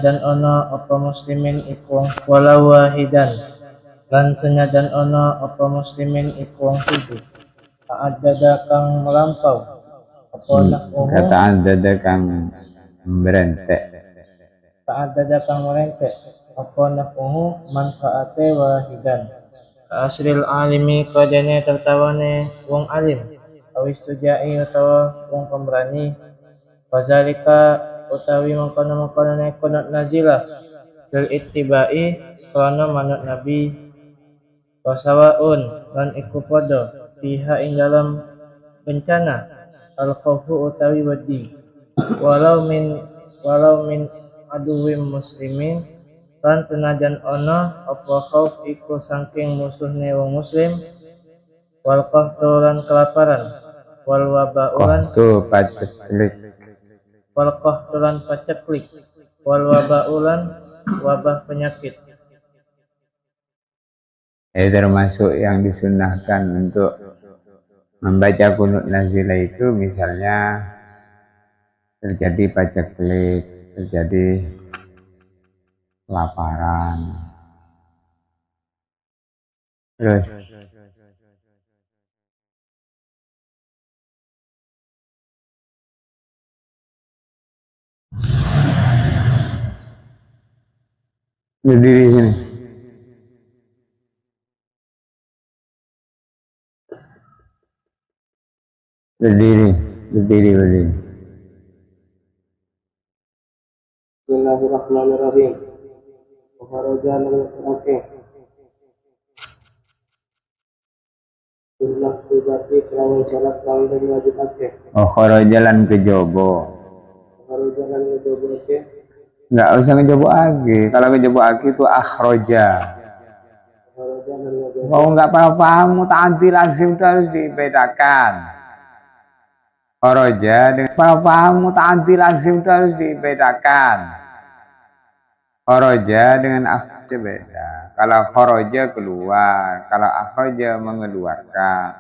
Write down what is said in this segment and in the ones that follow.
senajan ana apa muslimin iku walau wahidan lan senajan ana apa muslimin iku siji ta'addada kang melampau apa nafuhu kata ada kang berentek ta'addada kang merentek apa nafuhu manfaate wahidan asril alimi kadene tertawane wong alim awis sujai utawa wong pemberani wazalika utawi mengkono-mengkono kunut nazilah lil ittibai krana manut nabi wasawaun lan iku padha fiha ing dalam bencana al khaufu utawi wedi walau min aduwim muslimin lan senajan ana apa khauf iku saking musuhne wong muslim wal qahtu lan kelaparan wal wabaulan qahtu paceklik wal qahtu lan paceklik wal wabaulan wabah penyakit. Termasuk yang disunahkan untuk membaca kunut nazilah itu misalnya terjadi paceklik, terjadi kelaparan. Terus berdiri sini. Berdiri. Bismillahirrahmanirrahim. Kharaja al-Qur'an. Sunnah sujati kelawan salat kang den wajibake. Oh, kharajalan kejaba. Kharajalan ngejobake. Enggak usah ngejaba lagi. Kalau ngejaba lagi itu akhraja. Oh, enggak paham muta'addi lazim itu harus dibedakan. Kharaja dengan paham muta'addi lazim itu harus dibedakan. Kharaja dengan akhraja beda. Kalau kharaja keluar, kalau akhraja mengeluarkan.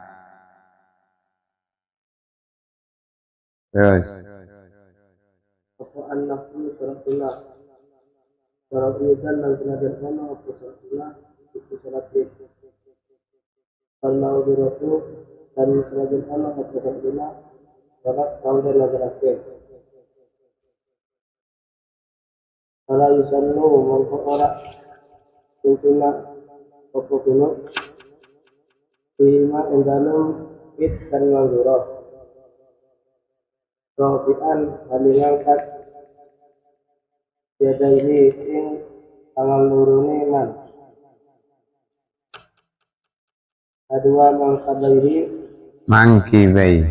Terus apa an-nafsu salatullah salat idan dan senajan ana apa salatullah itu salat id kalau diratu dan senajan ana apa salatullah salat kang den wajibake. Kalau yusallu mongko ora tuntuna apa kuno lima endalem id dan nganggur Rafi'an hali ngangkat yadaihi ing tangan lurune man adua mangkibaihi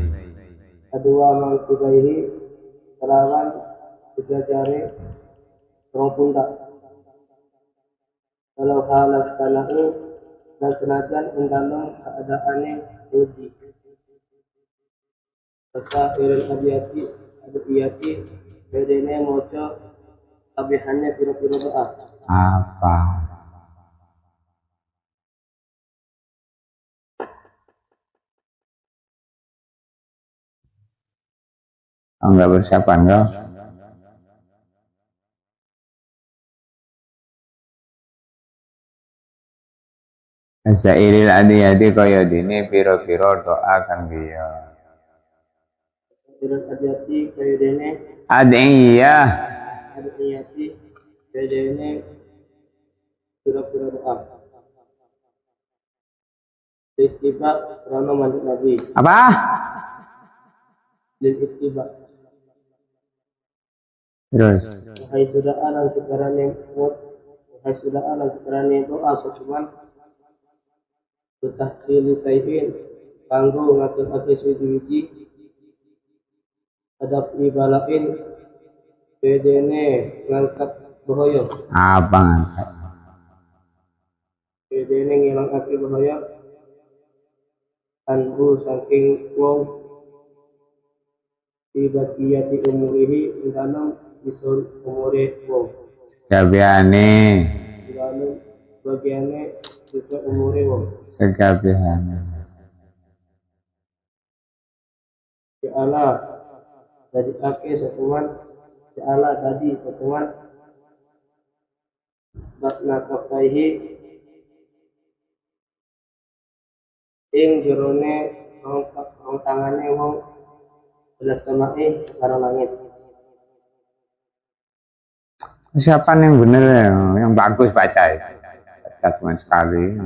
kelawan tiga jari rong pundak kalau halas sana'i dan senajan endalem keadaane rudi Fasairul adiyati bedene moco abihannya pira-pira doa. apa? Enggak persiapan kau? Fasairul adiyati kaya dene pira-pira doa kang dia. Adiyati kaya dene adiyati kaya dene pira-pira doa. Ittiba karena manut Nabi. Apa? Lil ittiba. Terus. Wahai sudah alang sekarane doa sokuman tutahsili taihin kanggo ngatur-atur suci-suci adab ibalain bedene ngangkat bahaya. Apa ngangkat? Bedene ngilangake bahaya anhu saking wong ibadiyati umurihi dalam isur umure wong. Sekabiane Dalam bagiane juga umure wong. Sekabiane. Ja'ala dari ake setuman Ja'ala tadi setuman batna kafaihi ing jerone rong tangane wong belas samai karo langit. Siapa yang benar yang bagus baca itu? Baca cuma sekali.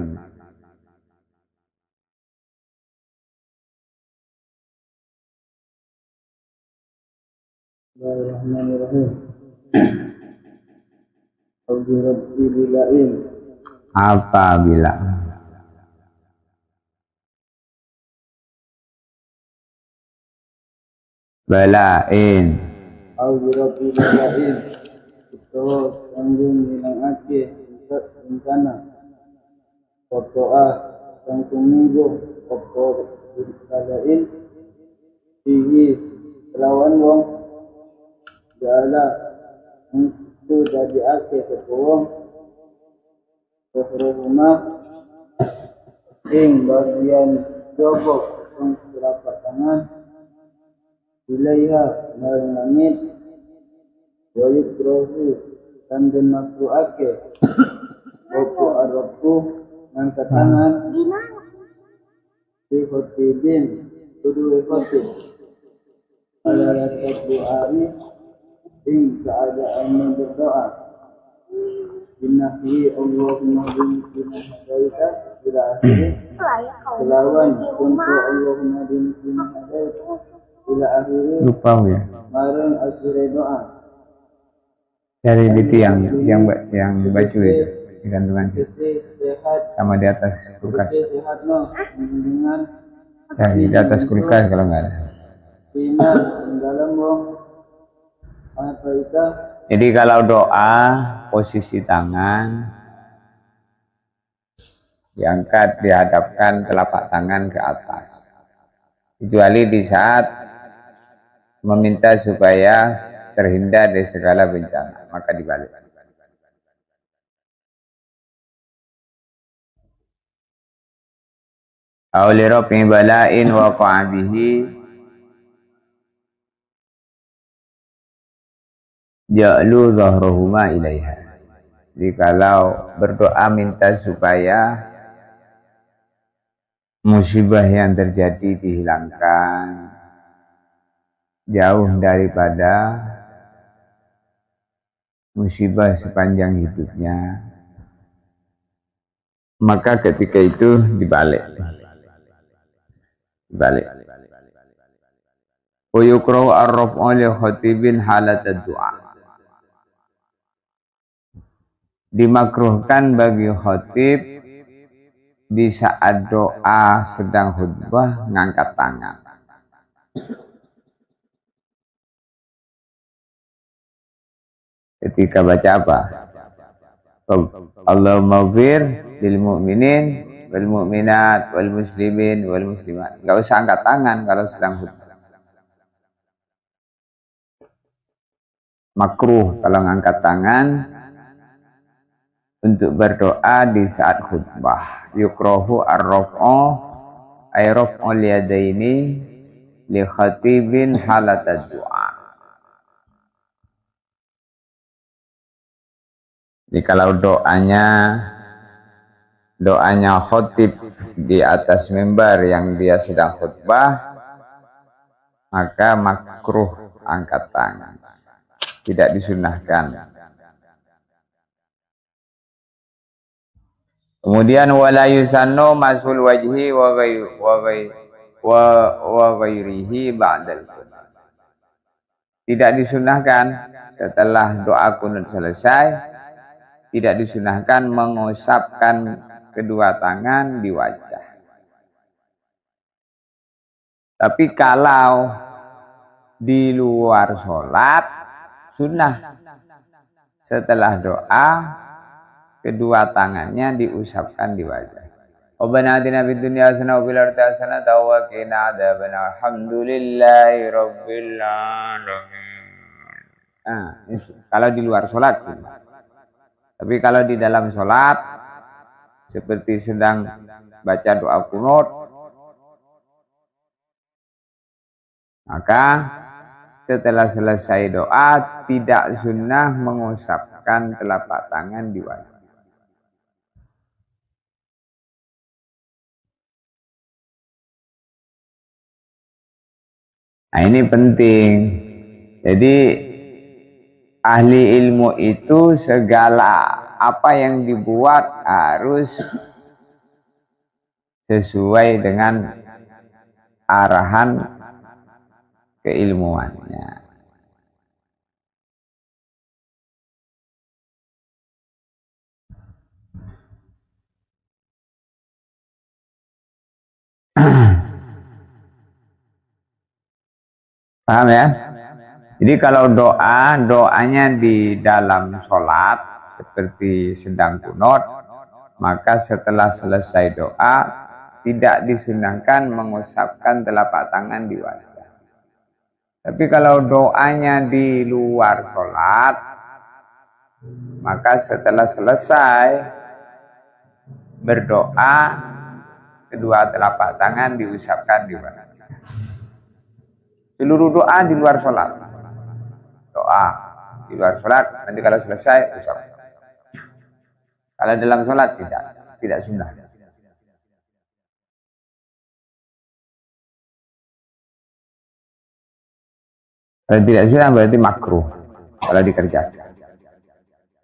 Bismillahirrahmanirrahim. Rabbi bilain. Apabila balain Rabbi bilain. Itu sanggung nilangake rencana. Berdoa sanggung minggu. Balain. Tinggi lawan wong. Jala itu jadi ake sepuluh rumah ing bagian jobok yang telapak tangan ilaiha maring langit wa yukrohu dan makru ake waku arabku ngangkat tangan di khotibin kudu khotib ala rakyat du'ai ing keadaan berdoa Binahi Allahumma bimkina hadaita bila akhiri Kelawan untuk Allahumma bimkina hadaita bila akhiri lupa ya Marang akhiri doa dari itu yang baju itu di gantungan sama di atas kulkas ya di atas kulkas kalau nggak ada dalam wong jadi kalau doa posisi tangan diangkat dihadapkan telapak tangan ke atas kecuali di saat meminta supaya terhindar dari segala bencana maka dibalik. Auli rafi bala'in waqa'a bihi ja'lu zahrahuma ilaiha. Jadi kalau berdoa minta supaya musibah yang terjadi dihilangkan jauh daripada musibah sepanjang hidupnya maka ketika itu dibalik. Wa yukrahu ar-raf'u li khatibin halat ad-du'a. Dimakruhkan bagi khatib di saat doa sedang khutbah ngangkat tangan. Ketika baca apa? Allahumma ighfir lil mu'minin wal mu'minat wal muslimin wal muslimat. Enggak usah angkat tangan kalau sedang khutbah. Makruh kalau ngangkat tangan untuk berdoa di saat khutbah. Yukrahu ar-raf'u ay raf'ul yadaini li khatibin halat ad-du'a. Jadi kalau doanya khatib di atas mimbar yang dia sedang khutbah maka makruh angkat tangan. Tidak disunahkan. Kemudian wala yusannu masul wajhi wa ghairihi ba'dal qunut. Tidak disunahkan setelah doa qunut selesai, tidak disunahkan mengusapkan kedua tangan di wajah. Tapi kalau di luar sholat, sunnah setelah doa kedua tangannya diusapkan di wajah. Rabbana atina fid dunya hasanah wa fil akhirati hasanah wa qina adzabannar. Alhamdulillahi rabbil alamin. Kalau di luar sholat. Tapi kalau di dalam sholat seperti sedang baca doa qunut maka setelah selesai doa tidak sunnah mengusapkan telapak tangan di wajah. Nah, ini penting. Jadi ahli ilmu itu segala apa yang dibuat harus sesuai dengan arahan keilmuannya. Paham ya? Jadi kalau doanya di dalam sholat seperti sedang kunut, maka setelah selesai doa tidak disunahkan mengusapkan telapak tangan di wajah. Tapi kalau doanya di luar sholat, maka setelah selesai berdoa, kedua telapak tangan diusapkan di wajah. Seluruh doa di luar sholat. Doa di luar sholat, nanti kalau selesai usap. Kalau dalam sholat tidak sunnah. Kalau tidak sunnah berarti makruh kalau dikerjakan.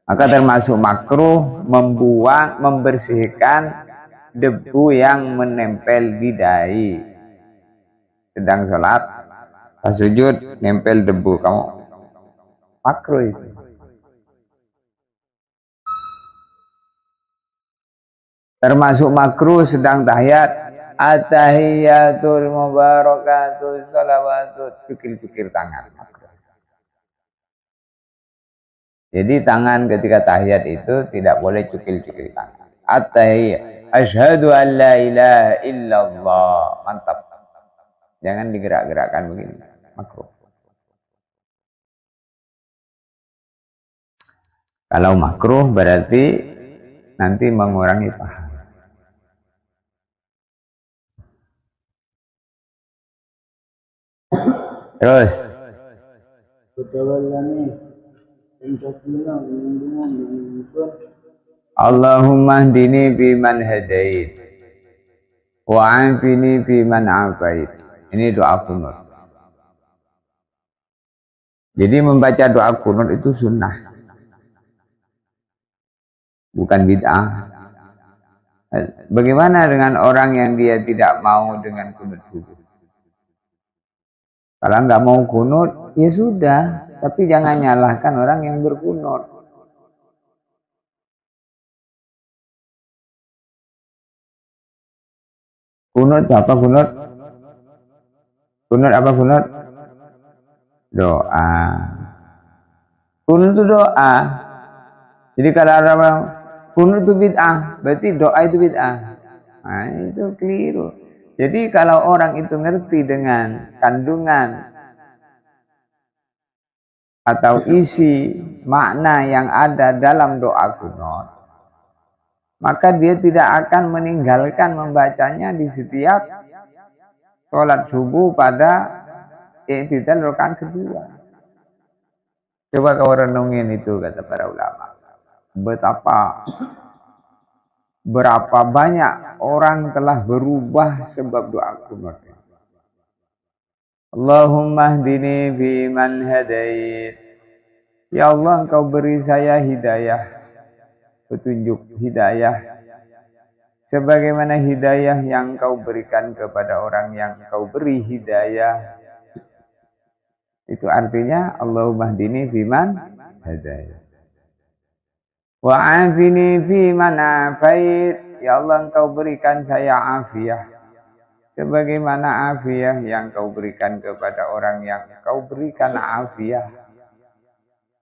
Maka termasuk makruh membersihkan debu yang menempel di dahi. Sedang sholat, pas sujud nempel debu, kamu makruh itu. Termasuk makruh sedang tahiyat, at-tahiyatul mubarakatul salawatut, cukil-cukil tangan. Jadi tangan ketika tahiyat itu tidak boleh cukil-cukil tangan. At-tahiyat, asyhadu an la ilaha illallah, mantap. Jangan digerak-gerakkan begini, makruh. Kalau makruh berarti nanti mengurangi pahala. Terus Allahumma hdini biman hadait wa afini biman afait. Ini doa kunut. Jadi membaca doa kunut itu sunnah, bukan bid'ah. Bagaimana dengan orang yang dia tidak mau dengan kunut subuh? Kalau nggak mau kunut, ya sudah. Tapi jangan nyalahkan orang yang berkunut. Kunut apa kunut? Kunut apa kunut? Doa. Kunut itu doa. Jadi kalau orang bilang kunut itu bid'ah, berarti doa itu bid'ah. Nah, itu keliru. Jadi kalau orang itu ngerti dengan kandungan atau isi makna yang ada dalam doa kunut, maka dia tidak akan meninggalkan membacanya di setiap sholat subuh pada i'tidal rakaat kedua. Coba kau renungin itu, kata para ulama. Berapa banyak orang telah berubah sebab doa kunut. Allahumma hdini biman hadait. Ya Allah, engkau beri saya hidayah, petunjuk hidayah, sebagaimana hidayah yang engkau berikan kepada orang yang engkau beri hidayah. Itu artinya Allahumma hdini biman hadait. Wa afini biman afait. Ya Allah, engkau berikan saya afiah, sebagaimana afiah yang kau berikan kepada orang yang kau berikan afiah.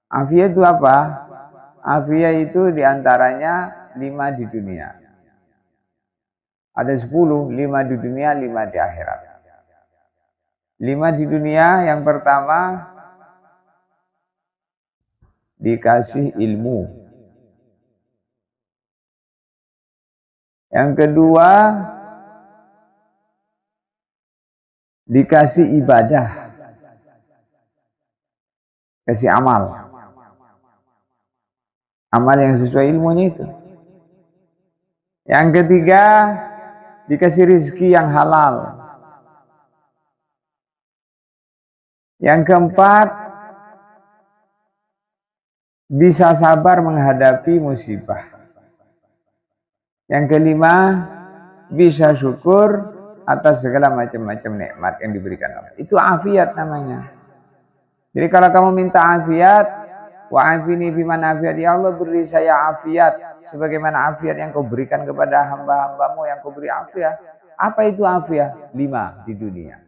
Afiah itu apa? Afiah itu diantaranya 5 di dunia. Ada 10, 5 di dunia, 5 di akhirat. 5 di dunia, yang pertama dikasih ilmu. Yang kedua dikasih ibadah, kasih amal yang sesuai ilmunya itu. Yang ketiga dikasih rezeki yang halal. Yang keempat, bisa sabar menghadapi musibah. Yang kelima, bisa syukur atas segala macam-macam nikmat yang diberikan Allah. Itu afiat namanya. Jadi kalau kamu minta afiat, wa'afini biman afiat, ya Allah beri saya afiat sebagaimana afiat yang kau berikan kepada hamba-hambamu yang kau beri afiat. Apa itu afiat? 5 di dunia.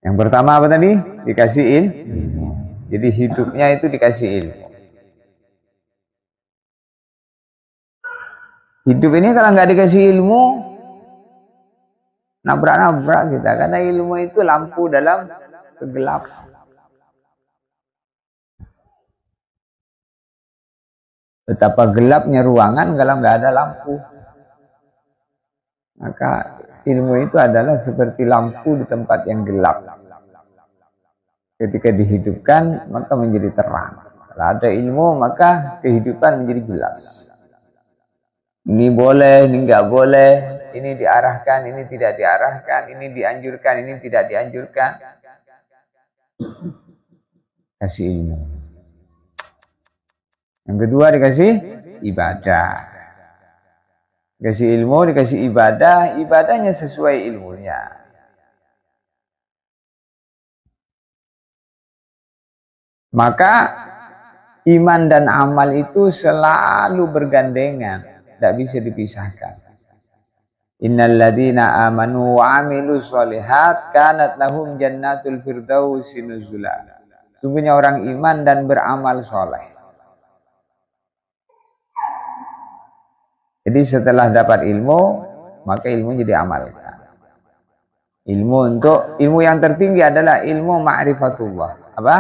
Yang pertama apa tadi? Dikasih ilmu. Jadi hidupnya itu dikasih ilmu. Hidup ini kalau nggak dikasih ilmu, nabrak-nabrak kita. Karena ilmu itu lampu dalam kegelapan. Betapa gelapnya ruangan kalau nggak ada lampu. Maka ilmu itu adalah seperti lampu di tempat yang gelap. Ketika dihidupkan, maka menjadi terang. Kalau ada ilmu, maka kehidupan menjadi jelas. Ini boleh, ini nggak boleh, ini diarahkan, ini tidak diarahkan, ini dianjurkan, ini tidak dianjurkan. Kasih ilmu. Yang kedua dikasih ibadah. Dikasih ilmu, dikasih ibadah, ibadahnya sesuai ilmunya. Maka iman dan amal itu selalu bergandengan. Tidak bisa dipisahkan. Innal ladzina amanu wa amilus sholihat kanat lahum jannatul firdausi nuzula. Sungguhnya orang iman dan beramal soleh. Jadi setelah dapat ilmu, maka ilmu jadi amalkan. Ilmu yang tertinggi adalah ilmu ma'rifatullah. Apa?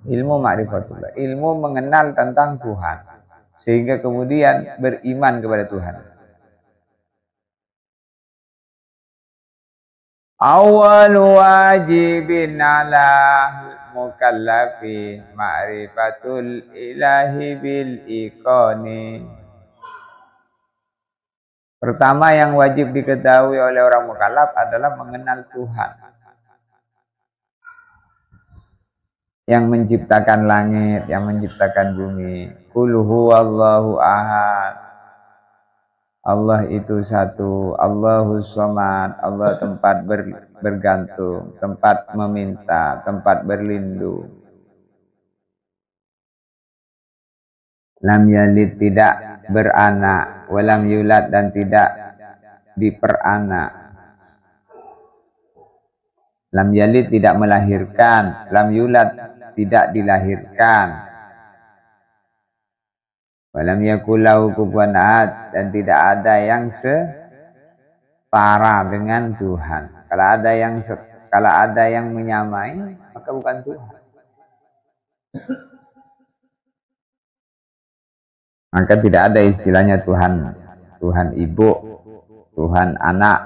Ilmu ma'rifatullah. Ilmu mengenal tentang Tuhan. Sehingga kemudian beriman kepada Tuhan. Awal wajibin ala mukallafi ma'rifatul ilahi bil iqani. Pertama yang wajib diketahui oleh orang mukallaf adalah mengenal Tuhan. Yang menciptakan langit, yang menciptakan bumi. Qul huwallahu ahad. Allah itu satu, Allahus somad. Allah tempat bergantung, tempat meminta, tempat berlindung. Lam yalid, tidak beranak, walam yulad, dan tidak diperanak. Lam yalid, tidak melahirkan, lam yulad, tidak dilahirkan. Walam yakul lahu kufuwan ahad, dan tidak ada yang setara dengan Tuhan. Kalau ada yang menyamai, maka bukan Tuhan. Maka tidak ada istilahnya Tuhan ibu, Tuhan anak,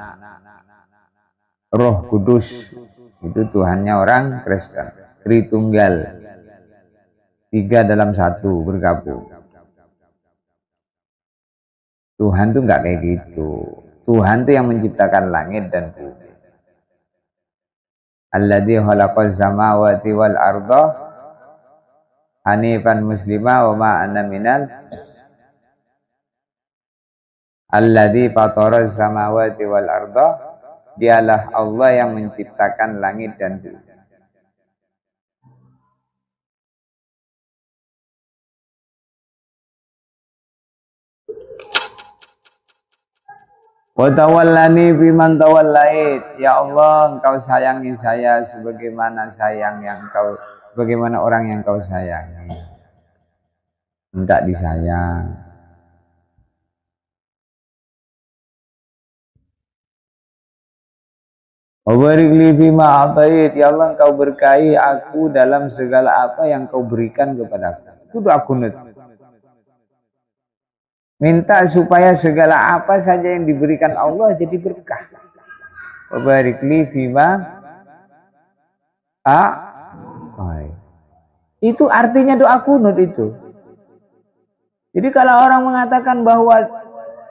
Roh Kudus. Itu Tuhannya orang Kristen. Tritunggal, 3 dalam 1 bergabung. Tuhan tuh nggak kayak gitu. Tuhan tuh yang menciptakan langit dan bumi. Alladzi khalaqaz samawati wal arda hanifan muslima wa ma ana minal. Alladzi fataraz samawati wal arda, dialah Allah yang menciptakan langit dan bumi. Wa tawallani biman tawallait. Ya Allah, Engkau sayangi saya sebagaimana orang yang Kau sayangi. Minta disayang. Wa barik li fima atait. Ya Allah, Engkau berkahi aku dalam segala apa yang Kau berikan kepadaku. Itu doa kunut. Minta supaya segala apa saja yang diberikan Allah jadi berkah. Wa barik li fima atait. Itu artinya doa kunut itu. Jadi kalau orang mengatakan bahwa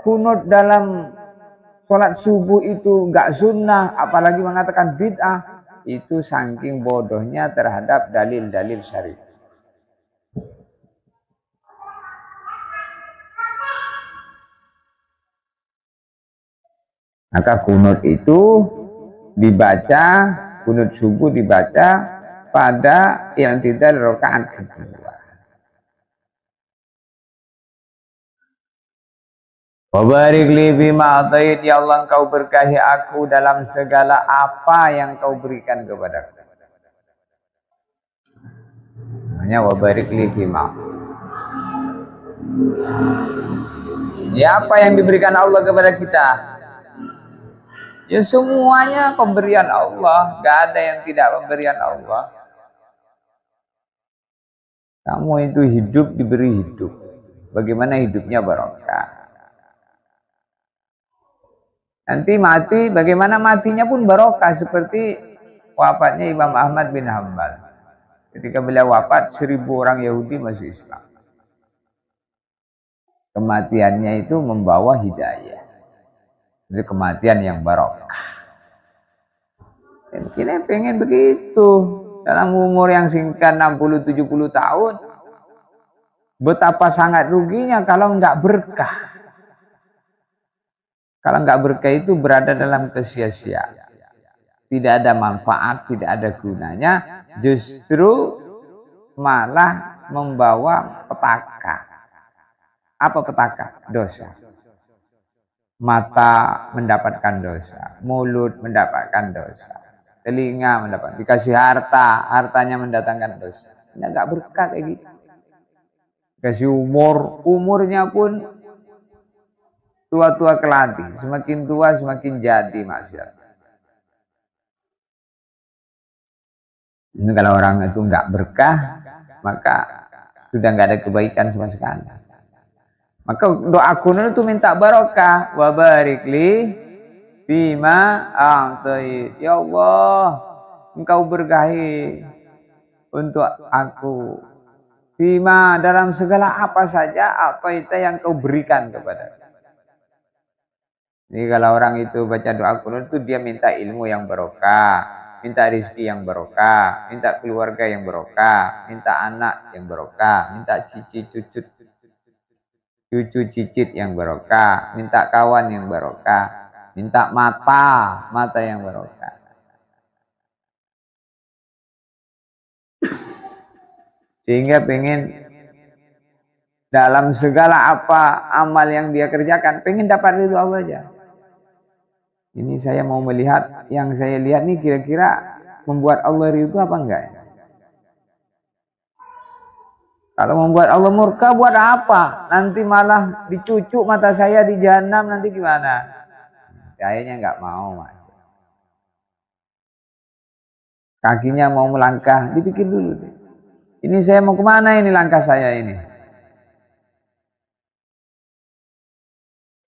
kunut dalam sholat subuh itu nggak sunnah, apalagi mengatakan bid'ah, itu saking bodohnya terhadap dalil-dalil syariat. Maka kunut itu dibaca, kunut subuh dibaca pada i'tidal rakaat kedua. Wa barik li bima atait, ya Allah engkau berkahi aku dalam segala apa yang kau berikan kepadaku. Namanya wa barik li bima. Ya, apa yang diberikan Allah kepada kita? Ya semuanya pemberian Allah, gak ada yang tidak pemberian Allah. Kamu itu hidup diberi hidup. Bagaimana hidupnya barokah? Nanti mati, bagaimana matinya pun barokah, seperti wafatnya Imam Ahmad bin Hanbal. Ketika beliau wafat, 1000 orang Yahudi masuk Islam. Kematiannya itu membawa hidayah. Itu kematian yang barokah. Dan kita pengen begitu. Dalam umur yang singkat 60-70 tahun, betapa sangat ruginya kalau nggak berkah. Kalau nggak berkah itu berada dalam kesia-siaan. Tidak ada manfaat, tidak ada gunanya, justru malah membawa petaka. Apa petaka? Dosa. Mata mendapatkan dosa, mulut mendapatkan dosa, telinga mendapatkan, dikasih harta, hartanya mendatangkan dosa. Ini nggak berkah kayak gitu. Dikasih umur, umurnya pun tua-tua keladi, semakin tua semakin jadi maksiat. Ini kalau orang itu nggak berkah, maka sudah nggak ada kebaikan sama sekali. Maka doa kunut itu minta barokah. Wa barik li bima a'tait. Ya Allah, engkau berkahi untuk aku bima, dalam segala apa saja a'taita yang kau berikan kepada. Jadi kalau orang itu baca doa kunut itu dia minta ilmu yang barokah, minta rezeki yang barokah, minta keluarga yang barokah, minta anak yang barokah, minta cucu cicit yang barokah, minta kawan yang barokah, minta mata yang barokah. Sehingga pengen dalam segala apa amal yang dia kerjakan, pengen dapat ridho Allah aja. Ini saya mau melihat, yang saya lihat nih kira-kira membuat Allah ridho apa enggak ya? Kalau membuat Allah murka buat apa? Nanti malah dicucuk mata saya di jahanam, nanti gimana? Kayaknya nggak mau, Mas. Kakinya mau melangkah, dipikir dulu deh. Ini saya mau kemana ini langkah saya ini?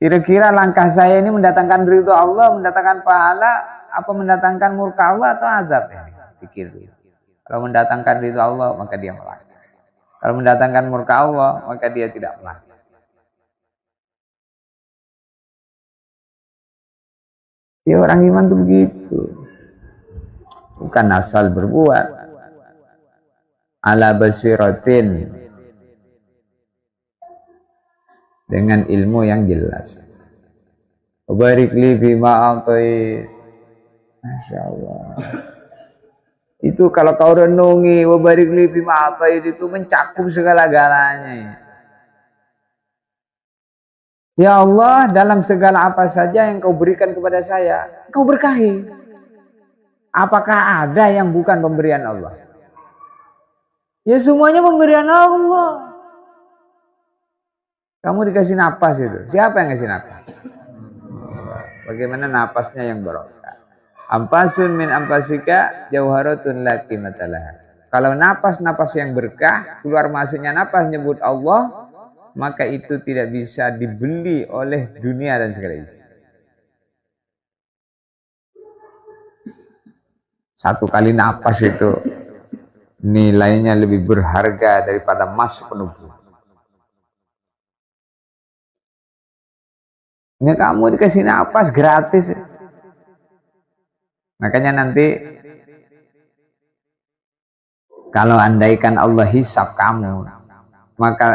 Kira-kira langkah saya ini mendatangkan ridho Allah, mendatangkan pahala, apa mendatangkan murka Allah atau azab? Pikir dulu. Kalau mendatangkan ridho Allah, maka dia melangkah. Kalau mendatangkan murka Allah, maka dia tidak melangkah. Ya orang iman itu begitu. Bukan asal berbuat. Ala basiratin. Dengan ilmu yang jelas. Barik li bima a'tait. Masya Allah. Itu kalau kau renungi wa barik li bima atait itu mencakup segala-galanya. Ya Allah, dalam segala apa saja yang kau berikan kepada saya, kau berkahi. Apakah ada yang bukan pemberian Allah? Ya semuanya pemberian Allah. Kamu dikasih napas itu. Siapa yang ngasih napas? Bagaimana napasnya yang barokah? Ampasun min ampasika jauharatun laki matalah. Kalau napas-napas yang berkah, keluar masuknya napas nyebut Allah, maka itu tidak bisa dibeli oleh dunia dan segala isi. Satu kali napas itu nilainya lebih berharga daripada emas penuh. Ini kamu dikasih napas gratis. Makanya nanti kalau andaikan Allah hisab kamu, maka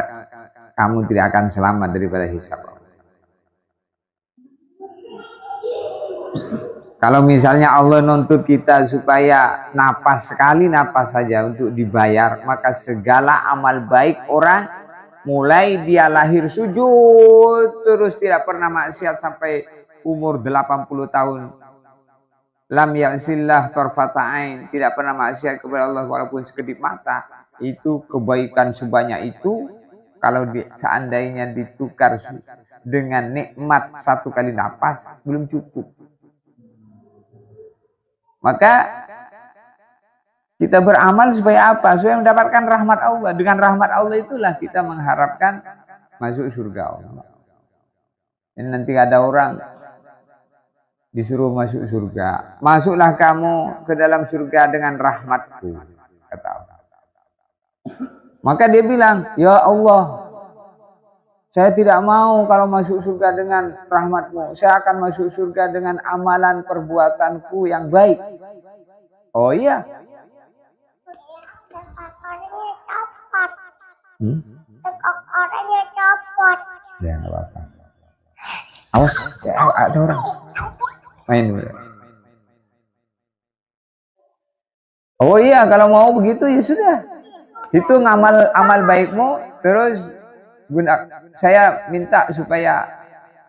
kamu tidak akan selamat daripada hisab Allah. Kalau misalnya Allah nuntut kita supaya napas sekali napas saja untuk dibayar, maka segala amal baik orang mulai dia lahir sujud terus tidak pernah maksiat sampai umur 80 tahun. Lam ya'sillah tarfata'ain, tidak pernah maksiat kepada Allah walaupun sekedip mata. Itu kebaikan sebanyak itu kalau seandainya ditukar dengan nikmat satu kali napas belum cukup. Maka kita beramal supaya apa? Supaya mendapatkan rahmat Allah. Dengan rahmat Allah itulah kita mengharapkan masuk surga Allah. Dan nanti ada orang disuruh masuk surga. Masuklah kamu ke dalam surga dengan rahmatku, kata Allah. Maka dia bilang, ya Allah, saya tidak mau kalau masuk surga dengan rahmatmu. Saya akan masuk surga dengan amalan perbuatanku yang baik. Oh iya. Orangnya copot. Ya nggak apa-apa. Awas, ya, ada orang. Main dulu. Oh iya, kalau mau begitu ya sudah. Itu amal baikmu, terus saya minta supaya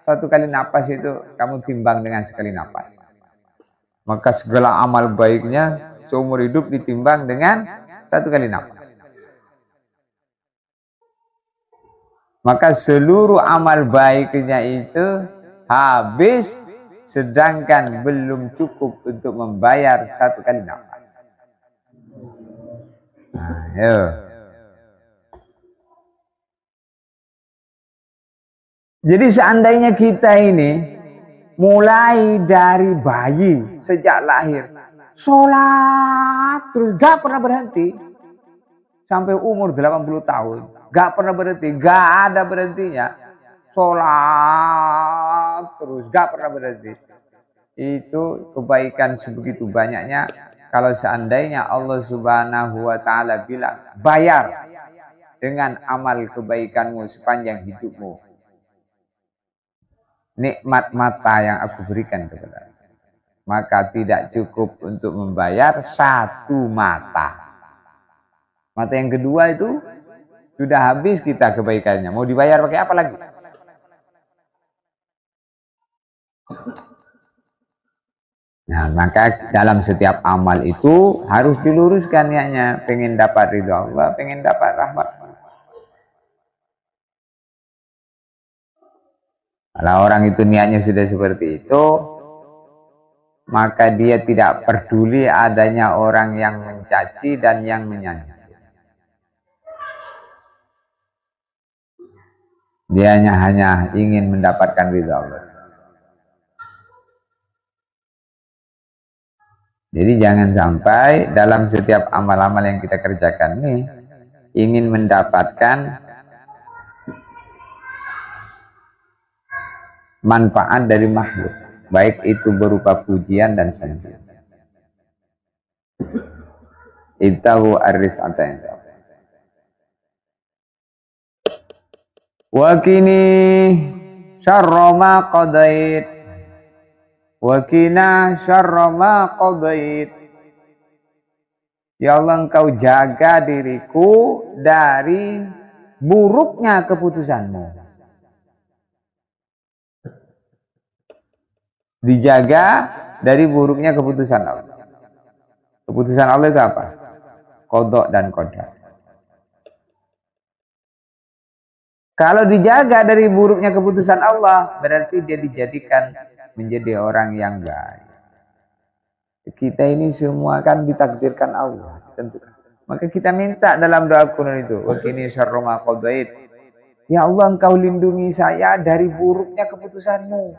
satu kali napas itu kamu timbang dengan sekali napas. Maka segala amal baiknya seumur hidup ditimbang dengan satu kali napas. Maka seluruh amal baiknya itu habis, sedangkan belum cukup untuk membayar satu kali napas. Nah, yo. Jadi seandainya kita ini mulai dari bayi sejak lahir sholat terus gak pernah berhenti sampai umur 80 tahun, gak pernah berhenti, gak ada berhentinya, sholat terus gak pernah berhenti, itu kebaikan sebegitu banyaknya. Kalau seandainya Allah Subhanahu wa Ta'ala bilang bayar dengan amal kebaikanmu sepanjang hidupmu, nikmat mata yang aku berikan kepada, maka tidak cukup untuk membayar satu mata. Mata yang kedua itu sudah habis kita kebaikannya, mau dibayar pakai apa lagi? Nah, maka dalam setiap amal itu harus diluruskan niatnya, pengen dapat ridho Allah, pengen dapat rahmat. Kalau orang itu niatnya sudah seperti itu, maka dia tidak peduli adanya orang yang mencaci dan yang menyanjung. Dia hanya ingin mendapatkan ridho Allah. Jadi jangan sampai dalam setiap amal-amal yang kita kerjakan ini ingin mendapatkan manfaat dari makhluk, baik itu berupa pujian dan sanjungan. Ibtahu ar-rif'ata. Wa kini syarra ma qadait. Wa kina syarra ma qadait. Ya Allah, engkau jaga diriku dari buruknya keputusanmu. Dijaga dari buruknya keputusan Allah. Keputusan Allah itu apa? Qadha dan qadar. Kalau dijaga dari buruknya keputusan Allah, berarti dia dijadikan menjadi orang yang baik. Kita ini semua kan ditakdirkan Allah, tentukan. Maka kita minta dalam doa kuno itu, wa qini syarra ma qadait. Ya Allah, engkau lindungi saya dari buruknya keputusanmu.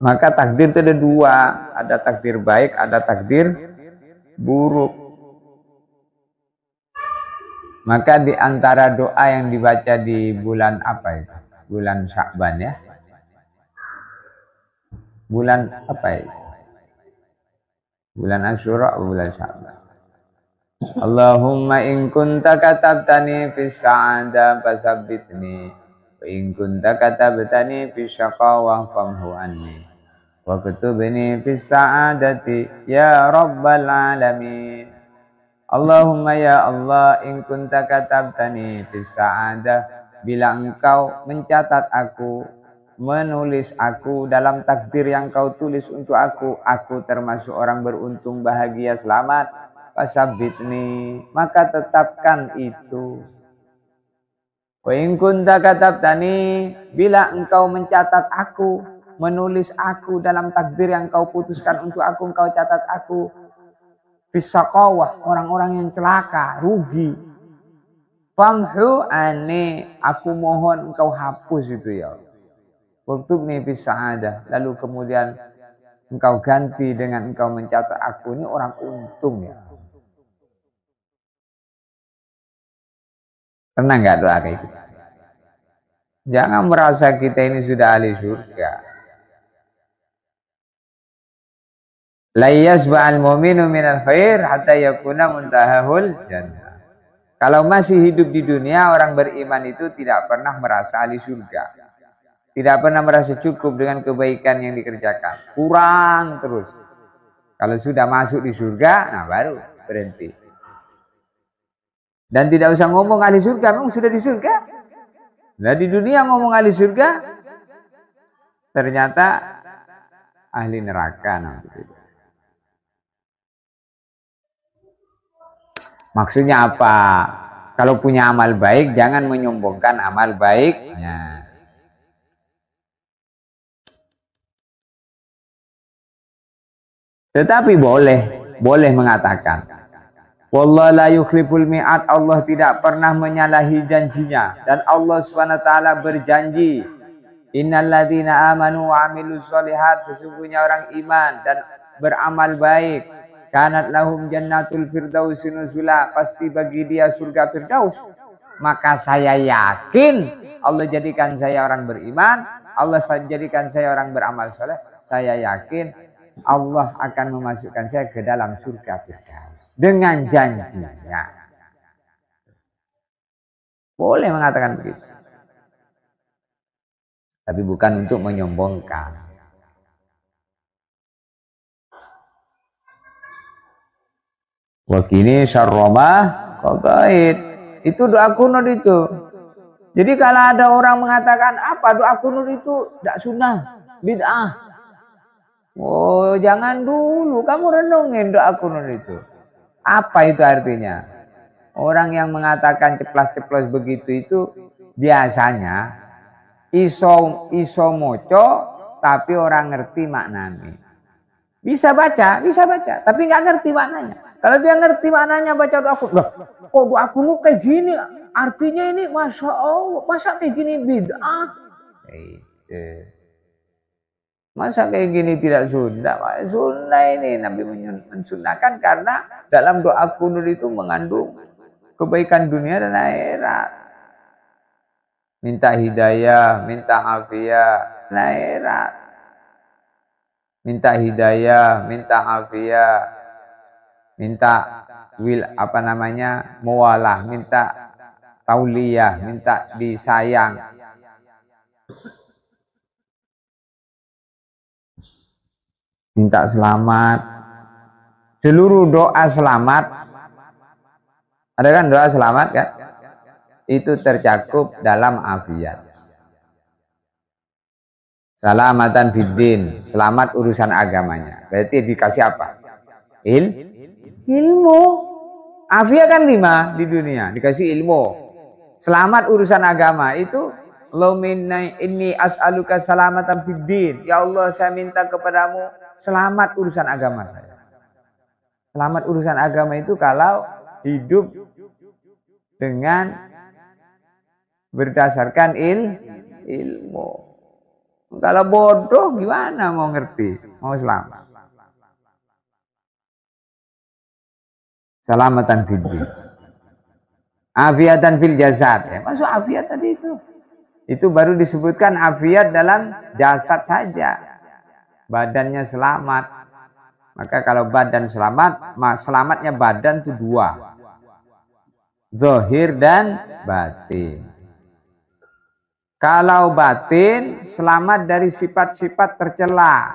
Maka takdir itu ada dua, ada takdir baik, ada takdir buruk. Maka di antara doa yang dibaca di bulan apa itu? Bulan Sya'ban ya. Bulan apa itu? Bulan Asyura atau bulan Sya'ban? Allahumma in kunta katabtani fis sa'adah fatsabbitni wa in kunta katabtani fis syaqawah famhu anni wa kutubni fis sa'adati ya rabbal alamin. Allahumma ya Allah in kunta katabtani fis sa'adah, bila engkau mencatat aku, menulis aku dalam takdir yang kau tulis untuk aku termasuk orang beruntung, bahagia, selamat, fasabbitni, maka tetapkan itu. Wa in kunta katabtani, bila engkau mencatat aku, menulis aku dalam takdir yang kau putuskan untuk aku, engkau catat aku fisaqawah, orang-orang yang celaka, rugi. Famhu ani, aku mohon engkau hapus itu ya Allah. Waktubni fis sa'adah, lalu kemudian engkau ganti dengan engkau mencatat aku ini orang untung ya. Pernah nggak doa kayak gitu? Jangan merasa kita ini sudah ahli surga. La yasba'al mu'minu minal khair hatta yakuna muntahahul jannah. Kalau masih hidup di dunia, orang beriman itu tidak pernah merasa ahli surga. Tidak pernah merasa cukup dengan kebaikan yang dikerjakan. Kurang terus. Kalau sudah masuk di surga, nah baru berhenti. Dan tidak usah ngomong ahli surga, memang sudah di surga. Nah di dunia ngomong ahli surga, ternyata ahli neraka nanti. Maksudnya apa? Kalau punya amal baik, jangan menyombongkan amal baiknya. Tetapi boleh mengatakan, wallahu la yukhliful mi'ad, Allah tidak pernah menyalahi janjinya. Dan Allah SWT berjanji, innal ladzina amanu wa amilus sholihat, sesungguhnya orang iman dan beramal baik, kanat lahum jannatul firdausi nuzula, pasti bagi dia surga firdaus. Maka saya yakin Allah jadikan saya orang beriman, Allah jadikan saya orang beramal soleh. Saya yakin Allah akan memasukkan saya ke dalam surga firdaus dengan janjinya. Boleh mengatakan begitu, tapi bukan untuk menyombongkan. Wakini syarromah qadaid, itu doa kunut itu. Jadi kalau ada orang mengatakan apa doa kunut itu tidak sunnah, bid'ah. Oh jangan dulu, kamu renungin doa kunut itu. Apa itu artinya? Orang yang mengatakan ceplas-ceplos begitu itu biasanya iso moco tapi orang ngerti maknanya. Bisa baca, tapi nggak ngerti maknanya. Kalau dia ngerti maknanya baca doa kunut, loh, kok doa kunut kayak gini? Artinya ini masya Allah, masa kayak gini bid'ah? Masa kayak gini tidak sunnah? Sunnah ini Nabi mensunnahkan karena dalam doa kunut itu mengandung kebaikan dunia dan akhirat. Minta hidayah, minta afiat, akhirat. Minta hidayah, minta afiat, minta muwalah, minta tauliyah, minta disayang. Minta selamat. Seluruh doa selamat, ada kan doa selamat kan? Itu tercakup dalam afiat. Salamatan fiddin, selamat urusan agamanya. Berarti dikasih apa? Ilmu. Afiat kan 5 di dunia, dikasih ilmu. Selamat urusan agama itu Allahumma inni as'aluka salamatan fiddin. Ya Allah, saya minta kepadamu selamat urusan agama saya. Selamat urusan agama itu kalau hidup dengan berdasarkan ilmu. Kalau bodoh gimana mau ngerti, mau selamat. Salamatan fiddin. Afiatan fil jasad. Ya, masuk afiat tadi itu. Itu baru disebutkan afiat dalam jasad saja. Badannya selamat. Maka kalau badan selamat, selamatnya badan itu dua. Zahir dan batin. Kalau batin selamat dari sifat-sifat tercela.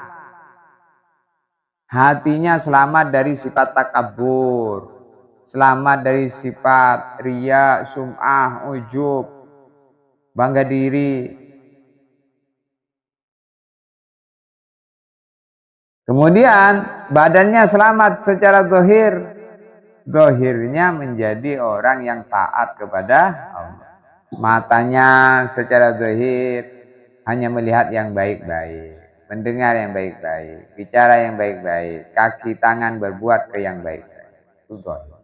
Hatinya selamat dari sifat takabur. Selamat dari sifat riya, sum'ah, ujub, bangga diri. Kemudian badannya selamat secara zahir. Zahirnya menjadi orang yang taat kepada Allah. Matanya secara zahir hanya melihat yang baik-baik, mendengar yang baik-baik, bicara yang baik-baik, kaki tangan berbuat ke yang baik-baik. Itu zahir.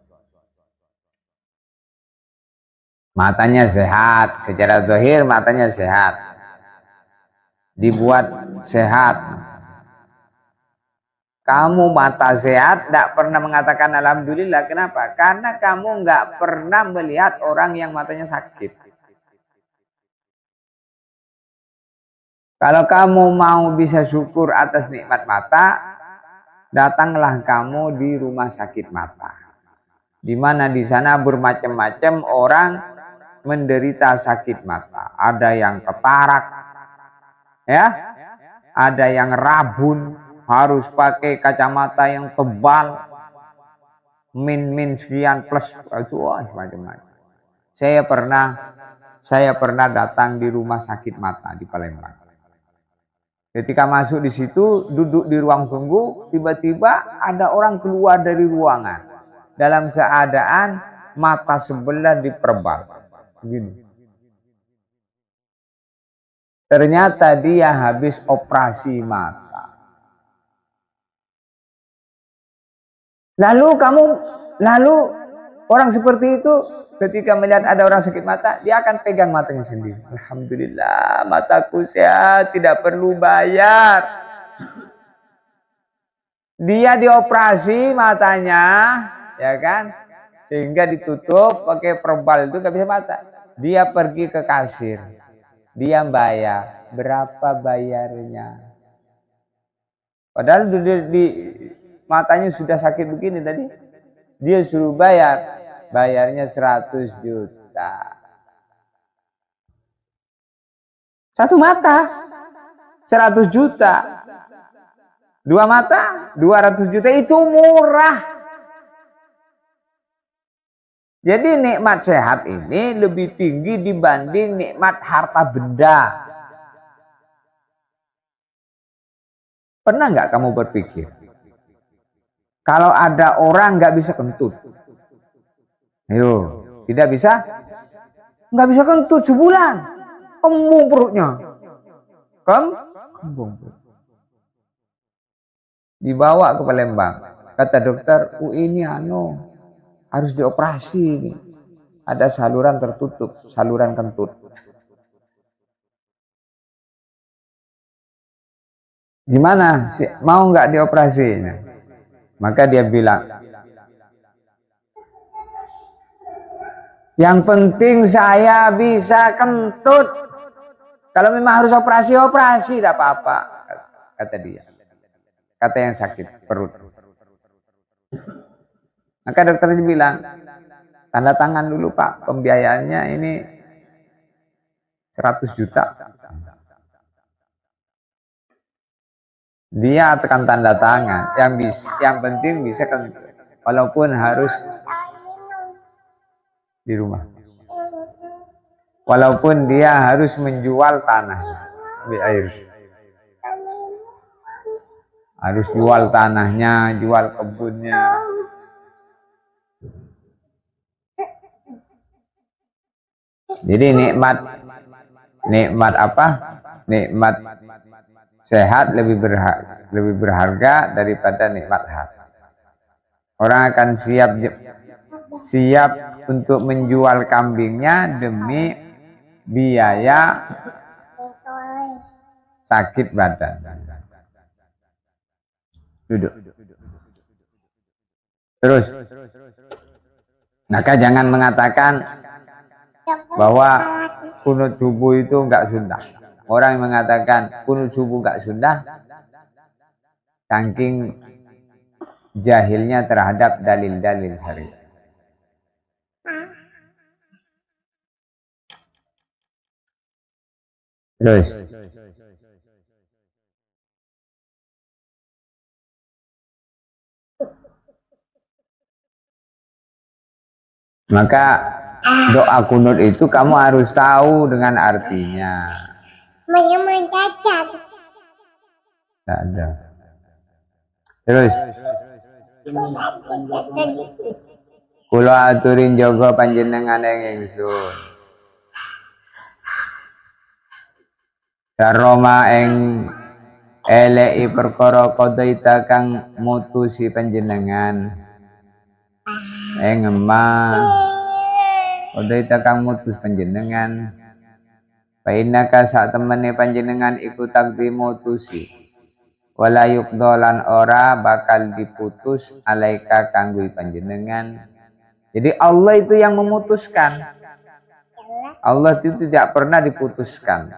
Matanya sehat, secara zahir matanya sehat, dibuat sehat. Kamu mata sehat, tidak pernah mengatakan alhamdulillah. Kenapa? Karena kamu nggak pernah melihat orang yang matanya sakit. Kalau kamu mau bisa syukur atas nikmat mata, datanglah kamu di rumah sakit mata. Di mana di sana bermacam-macam orang menderita sakit mata. Ada yang ketarak, ya, ada yang rabun, harus pakai kacamata yang tebal, min sekian plus, macam-macam. Saya pernah datang di rumah sakit mata di Palembang. Ketika masuk di situ, duduk di ruang tunggu, tiba-tiba ada orang keluar dari ruangan dalam keadaan mata sebelah diperbal. Begini. Ternyata dia habis operasi mata. Lalu orang seperti itu ketika melihat ada orang sakit mata, dia akan pegang matanya sendiri. Alhamdulillah, mataku sehat, tidak perlu bayar. Dia dioperasi matanya, ya kan? Sehingga ditutup pakai perbal itu, nggak bisa mata. Dia pergi ke kasir, dia bayar. Berapa bayarnya? Padahal di matanya sudah sakit begini tadi, dia suruh bayar. Bayarnya 100 juta. Satu mata 100 juta. Dua mata 200 juta, itu murah. Jadi nikmat sehat ini lebih tinggi dibanding nikmat harta benda. Pernah nggak kamu berpikir kalau ada orang nggak bisa kentut? Ayo, tidak bisa? Nggak bisa kentut sebulan. Kembung perutnya. Kembung. Dibawa ke Palembang. Kata dokter, ini harus dioperasi ini. Ada saluran tertutup, saluran kentut. Gimana? Mau nggak dioperasi? Maka dia bilang, yang penting saya bisa kentut. Kalau memang harus operasi, tidak apa-apa. Kata dia. Kata yang sakit perut. Maka dokternya bilang, tanda tangan dulu Pak, pembiayaannya ini 100 juta. Dia tekan tanda tangan. Yang penting bisa kentut. Walaupun harus di rumah. Walaupun dia harus menjual tanah di air. Harus jual tanahnya, jual kebunnya. Jadi nikmat apa? Nikmat sehat lebih berharga daripada nikmat hati. Orang akan siap untuk menjual kambingnya demi biaya sakit badan. Duduk. Terus. Maka jangan mengatakan bahwa kunut subuh itu enggak sunnah. Orang yang mengatakan kunut subuh enggak sunnah, saking jahilnya terhadap dalil-dalil syariat. Terus maka doa kunut itu kamu harus tahu dengan artinya. Mencacat. Tidak ada. Terus kula aturin jaga panjenengan ing ingsun. Saroma ing eleki perkara qadaita kang mutusi panjenengan. Emang qadaita kang mutus panjenengan. Fa innaka sak temene panjenengan iku takdi mutusi. Wala yuqdolan ora bakal diputus alaika kanggo panjenengan. Jadi Allah itu yang memutuskan. Allah itu tidak pernah diputuskan.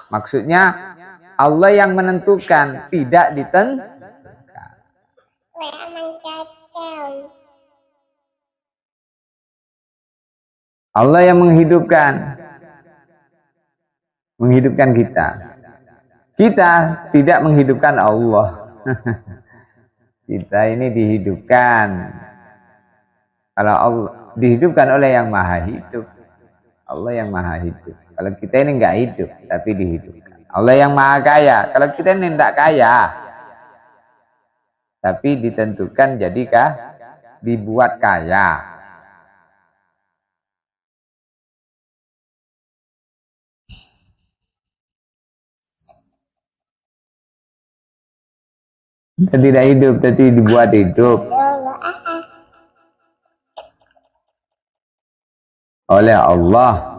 Maksudnya Allah yang menentukan, tidak ditentukan. Allah yang menghidupkan kita. Kita tidak menghidupkan Allah. Kita ini dihidupkan. Kalau Allah dihidupkan oleh yang maha hidup. Allah yang maha hidup. Kalau kita ini enggak hidup, tapi dihidupkan. Allah yang maha kaya. Kalau kita ini enggak kaya, tapi ditentukan jadikah dibuat kaya. Kita tidak hidup, tapi dibuat hidup oleh Allah.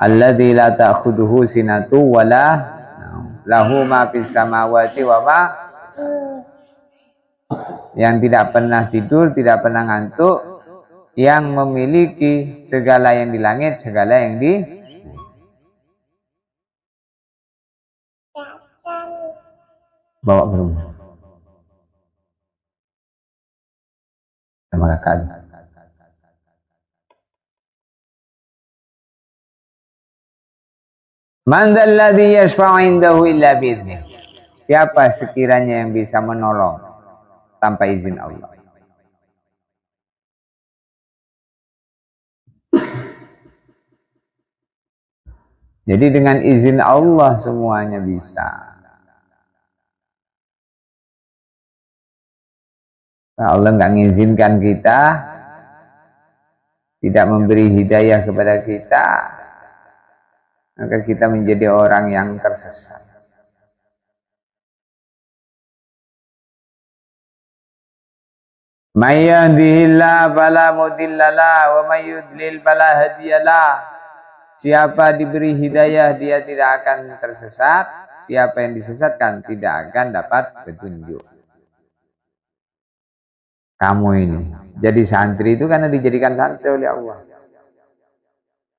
Alladzi la ta'khudhuhu sinatu wala lahu ma fis samawati wa ma, yang tidak pernah tidur, tidak pernah ngantuk, yang memiliki segala yang di langit, segala yang di bawa ke rumah sama kakak. Man dzalladzi yashfa'u 'indahu illa bi'idnih. Siapa sekiranya yang bisa menolong tanpa izin Allah? Jadi dengan izin Allah semuanya bisa. Allah nggak mengizinkan kita, tidak memberi hidayah kepada kita, maka kita menjadi orang yang tersesat. May yahdihillahu fala mudhillalah wa may yudlil fala hadiyalah. Siapa diberi hidayah dia tidak akan tersesat, siapa yang disesatkan tidak akan dapat petunjuk. Kamu ini jadi santri itu karena dijadikan santri oleh Allah.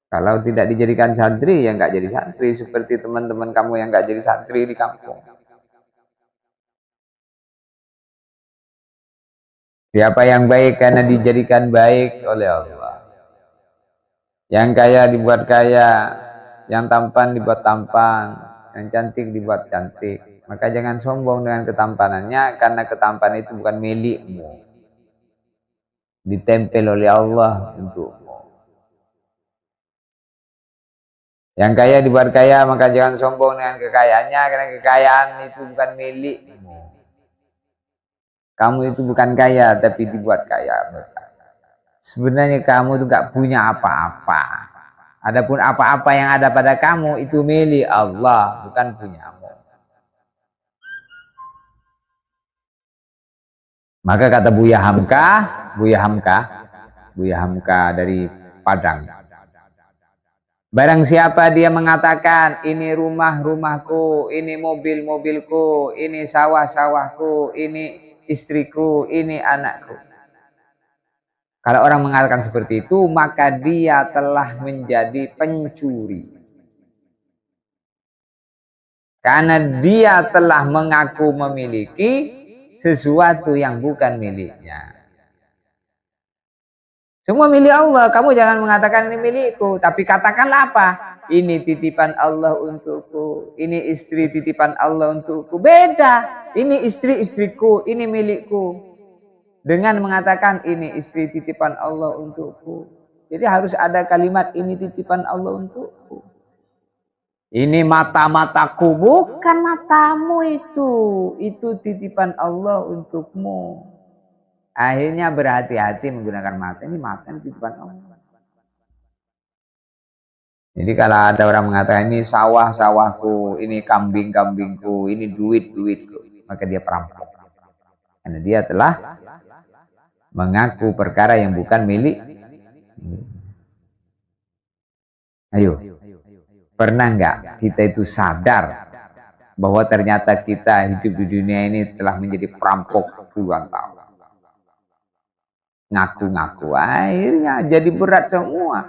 Kalau tidak dijadikan santri, ya nggak jadi santri. Seperti teman-teman kamu yang nggak jadi santri di kampung. Siapa yang baik karena dijadikan baik oleh Allah. Yang kaya dibuat kaya, yang tampan dibuat tampan, yang cantik dibuat cantik. Maka jangan sombong dengan ketampanannya, karena ketampan itu bukan milikmu. Ditempel oleh Allah untukmu. Yang kaya dibuat kaya, maka jangan sombong dengan kekayaannya, karena kekayaan itu bukan milikmu. Kamu itu bukan kaya, tapi dibuat kaya. Sebenarnya kamu itu gak punya apa-apa. Adapun apa-apa yang ada pada kamu itu milik Allah, bukan punyamu. Maka kata Buya Hamka dari Padang. Barang siapa dia mengatakan ini rumah-rumahku, ini mobil-mobilku, ini sawah-sawahku, ini istriku, ini anakku. Kalau orang mengatakan seperti itu, maka dia telah menjadi pencuri. Karena dia telah mengaku memiliki sesuatu yang bukan miliknya. Semua milik Allah. Kamu jangan mengatakan ini milikku, tapi katakanlah apa? Ini titipan Allah untukku. Ini istri titipan Allah untukku. Beda. Ini istri istriku, ini milikku. Dengan mengatakan ini istri titipan Allah untukku. Jadi harus ada kalimat ini titipan Allah untukku. Ini mata-mataku, bukan matamu itu. Itu titipan Allah untukmu. Akhirnya berhati-hati menggunakan mata. Ini mata titipan Allah. Jadi kalau ada orang mengatakan ini sawah-sawahku, ini kambing-kambingku, ini duit-duitku, maka dia perampok. Karena dia telah mengaku perkara yang bukan milik. Ayo, pernah nggak kita itu sadar bahwa ternyata kita hidup di dunia ini telah menjadi perampok puluhan tahun? Ngaku-ngaku, akhirnya jadi berat semua.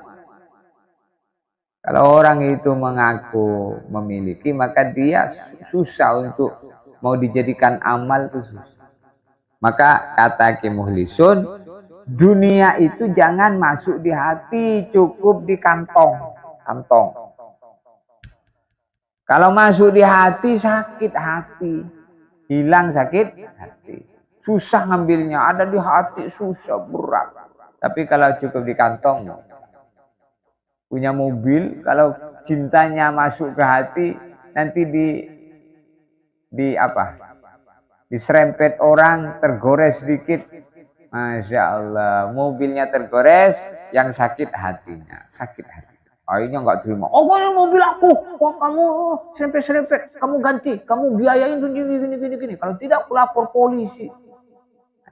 Kalau orang itu mengaku memiliki, maka dia susah untuk mau dijadikan amal itu susah. Maka kata Ki Mukhlisun, dunia itu jangan masuk di hati, cukup di kantong. Kalau masuk di hati, sakit hati. Hilang sakit hati. Susah ngambilnya, ada di hati, susah, berat. Tapi kalau cukup di kantong, punya mobil, kalau cintanya masuk ke hati, nanti diserempet orang, tergores sedikit, Masya Allah, mobilnya tergores, yang sakit hatinya, sakit hati. Akhirnya nggak terima. Oh, ini mobil aku, kok kamu serempet, kamu ganti, kamu biayain gini. Kalau tidak, aku lapor polisi.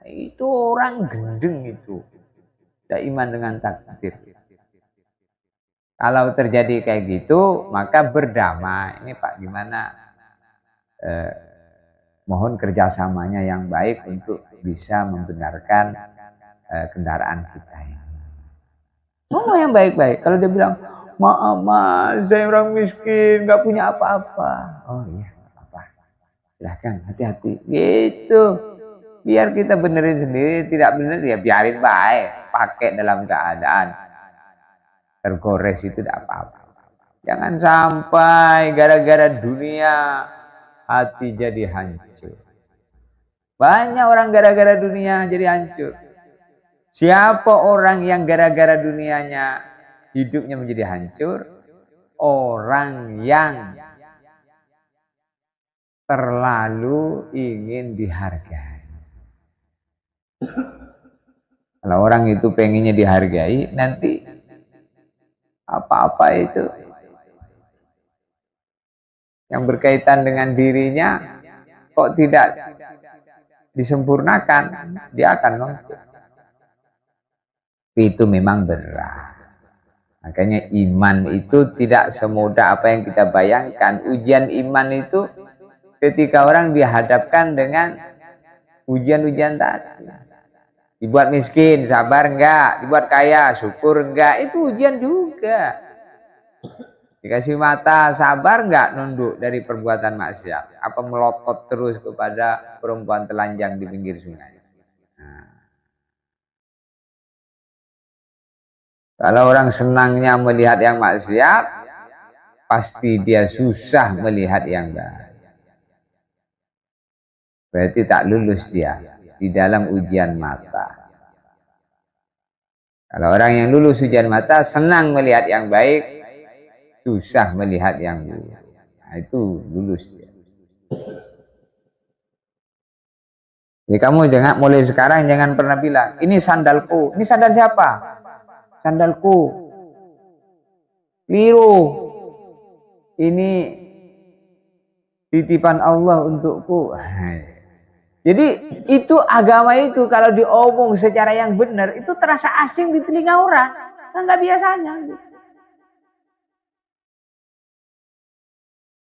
Nah, itu orang gendeng itu, tidak iman dengan takdir. Kalau terjadi kayak gitu, maka berdamai. Ini Pak, gimana? Mohon kerjasamanya yang baik untuk bisa membenarkan kendaraan kita ini. Ngomong yang baik-baik. Kalau dia bilang, maaf mas, saya orang miskin, nggak punya apa-apa. Oh iya, apa? Silahkan, hati-hati. Gitu. Biar kita benerin sendiri, tidak bener ya biarin baik. Pakai dalam keadaan tergores itu tidak apa-apa. Jangan sampai gara-gara dunia hati jadi hancur. Banyak orang gara-gara dunia jadi hancur. Siapa orang yang gara-gara dunianya hidupnya menjadi hancur? Orang yang terlalu ingin dihargai. Kalau orang itu pengennya dihargai, nanti apa-apa itu yang berkaitan dengan dirinya kok tidak disempurnakan, dia akan nongkrong. Itu memang berat. Makanya iman itu tidak semudah apa yang kita bayangkan. Ujian iman itu ketika orang dihadapkan dengan ujian-ujian tadi. Dibuat miskin, sabar enggak? Dibuat kaya, syukur enggak? Itu ujian juga. Dikasih mata, sabar enggak nunduk dari perbuatan maksiat? Apa melotot terus kepada perempuan telanjang di pinggir sungai? Nah. Kalau orang senangnya melihat yang maksiat, pasti dia susah melihat yang baik. Berarti tak lulus dia di dalam ujian mata. Kalau orang yang lulus ujian mata senang melihat yang baik, susah melihat yang buruk. Nah, itu lulus dia. Ya kamu jangan mulai sekarang jangan pernah bilang ini sandalku. Ini sandal siapa? Sandalku. Keliru. Ini titipan Allah untukku. Jadi itu agama itu kalau diomong secara yang benar itu terasa asing di telinga orang, kan nggak biasanya.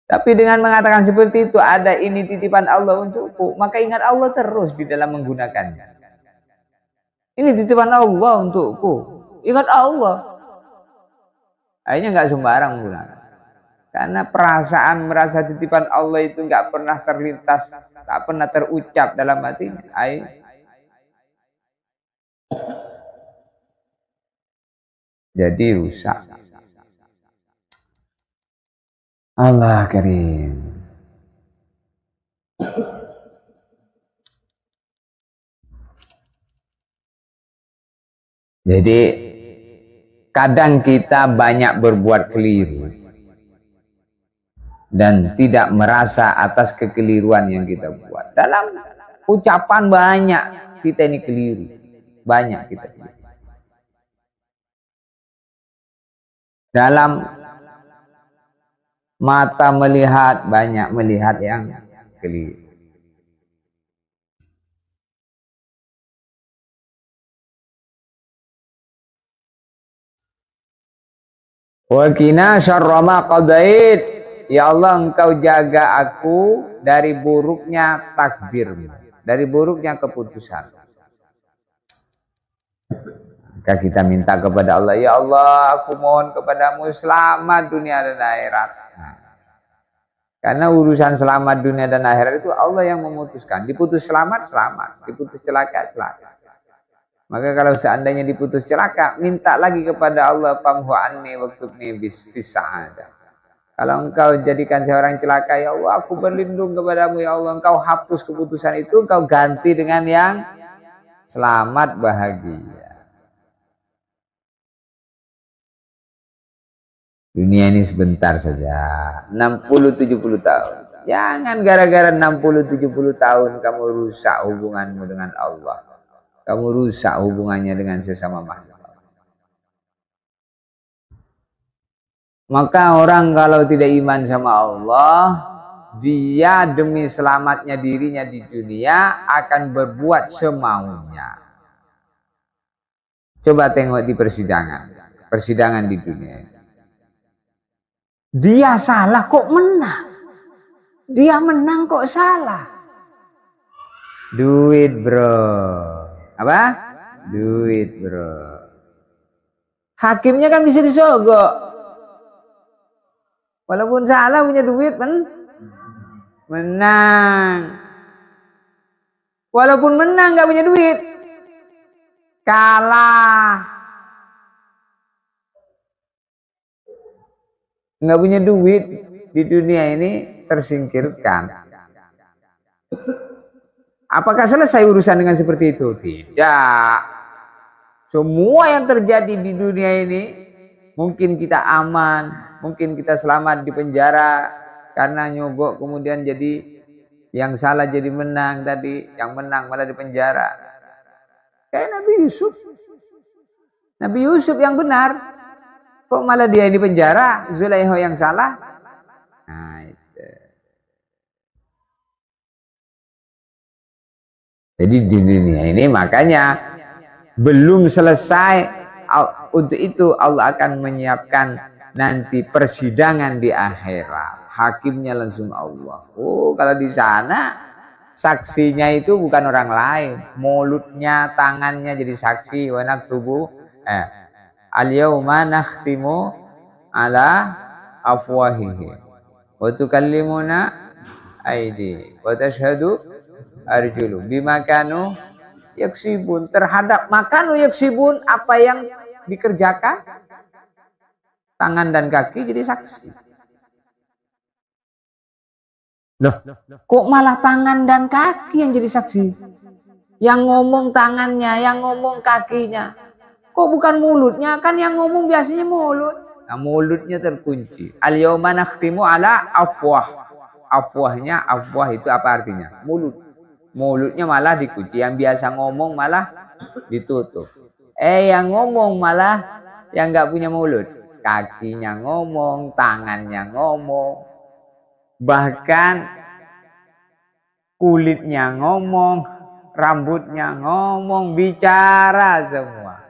Tapi dengan mengatakan seperti itu ada ini titipan Allah untukku, maka ingat Allah terus di dalam menggunakannya. Ini titipan Allah untukku. Ingat Allah. Akhirnya nggak sembarang menggunakan. Karena perasaan merasa titipan Allah itu nggak pernah terlintas, nggak pernah terucap dalam hatinya. Jadi rusak. Allah Karim. Jadi kadang kita banyak berbuat keliru dan tidak merasa atas kekeliruan yang kita buat. Dalam ucapan banyak kita ini keliru. Banyak kita keliru. Dalam mata melihat, banyak melihat yang keliru. Wa qina syarra ma qadait. Ya Allah, engkau jaga aku dari buruknya takdirmu, dari buruknya keputusan. Maka kita minta kepada Allah, ya Allah, aku mohon kepadamu selamat dunia dan akhirat. Karena urusan selamat dunia dan akhirat itu Allah yang memutuskan. Diputus selamat, selamat. Diputus celaka, celaka. Maka kalau seandainya diputus celaka, minta lagi kepada Allah, famhu anni waktubni bis sa'adah. Kalau engkau jadikan seorang celaka, ya Allah, aku berlindung kepadamu, ya Allah, engkau hapus keputusan itu, engkau ganti dengan yang selamat, bahagia. Dunia ini sebentar saja, 60-70 tahun. Jangan gara-gara 60-70 tahun kamu rusak hubunganmu dengan Allah. Kamu rusak hubungannya dengan sesama makhluk. Maka orang kalau tidak iman sama Allah, dia demi selamatnya dirinya di dunia akan berbuat semaunya. Coba tengok di persidangan di dunia ini. Dia salah kok menang. Dia menang kok salah. Duit bro. Apa? Duit bro. Hakimnya kan bisa disogok. Walaupun salah punya duit menang. Walaupun menang gak punya duit, kalah. Nggak punya duit di dunia ini tersingkirkan. Apakah selesai urusan dengan seperti itu? Tidak. Semua yang terjadi di dunia ini, mungkin kita aman, mungkin kita selamat di penjara karena nyogok, kemudian jadi yang salah jadi menang tadi, yang menang malah di penjara. Kayak Nabi Yusuf. Nabi Yusuf yang benar. Kok malah dia di penjara, Zulaikha yang salah? Nah, itu. Jadi di dunia ini makanya belum selesai. Untuk itu Allah akan menyiapkan nanti persidangan di akhirat. Hakimnya langsung Allah. Oh, kalau di sana saksinya itu bukan orang lain. Mulutnya, tangannya jadi saksi. Wa naktubu al-yawma nakhtimu ala afwahihi wa tukallimuna aidi wa tashhadu arjulu bima kanu yaksibun. Terhadap makanu yaksibun, apa yang dikerjakan, tangan dan kaki jadi saksi. Loh, kok malah tangan dan kaki yang jadi saksi? Yang ngomong tangannya, yang ngomong kakinya. Kok bukan mulutnya? Kan yang ngomong biasanya mulut. Nah, mulutnya terkunci. Al-yawma nakhtimu ala afwah. Afwahnya, afwah itu apa artinya? Mulut. Mulutnya malah dikunci. Yang biasa ngomong malah ditutup. Yang ngomong malah yang nggak punya mulut. Kakinya ngomong, tangannya ngomong. Bahkan kulitnya ngomong, rambutnya ngomong, bicara semua.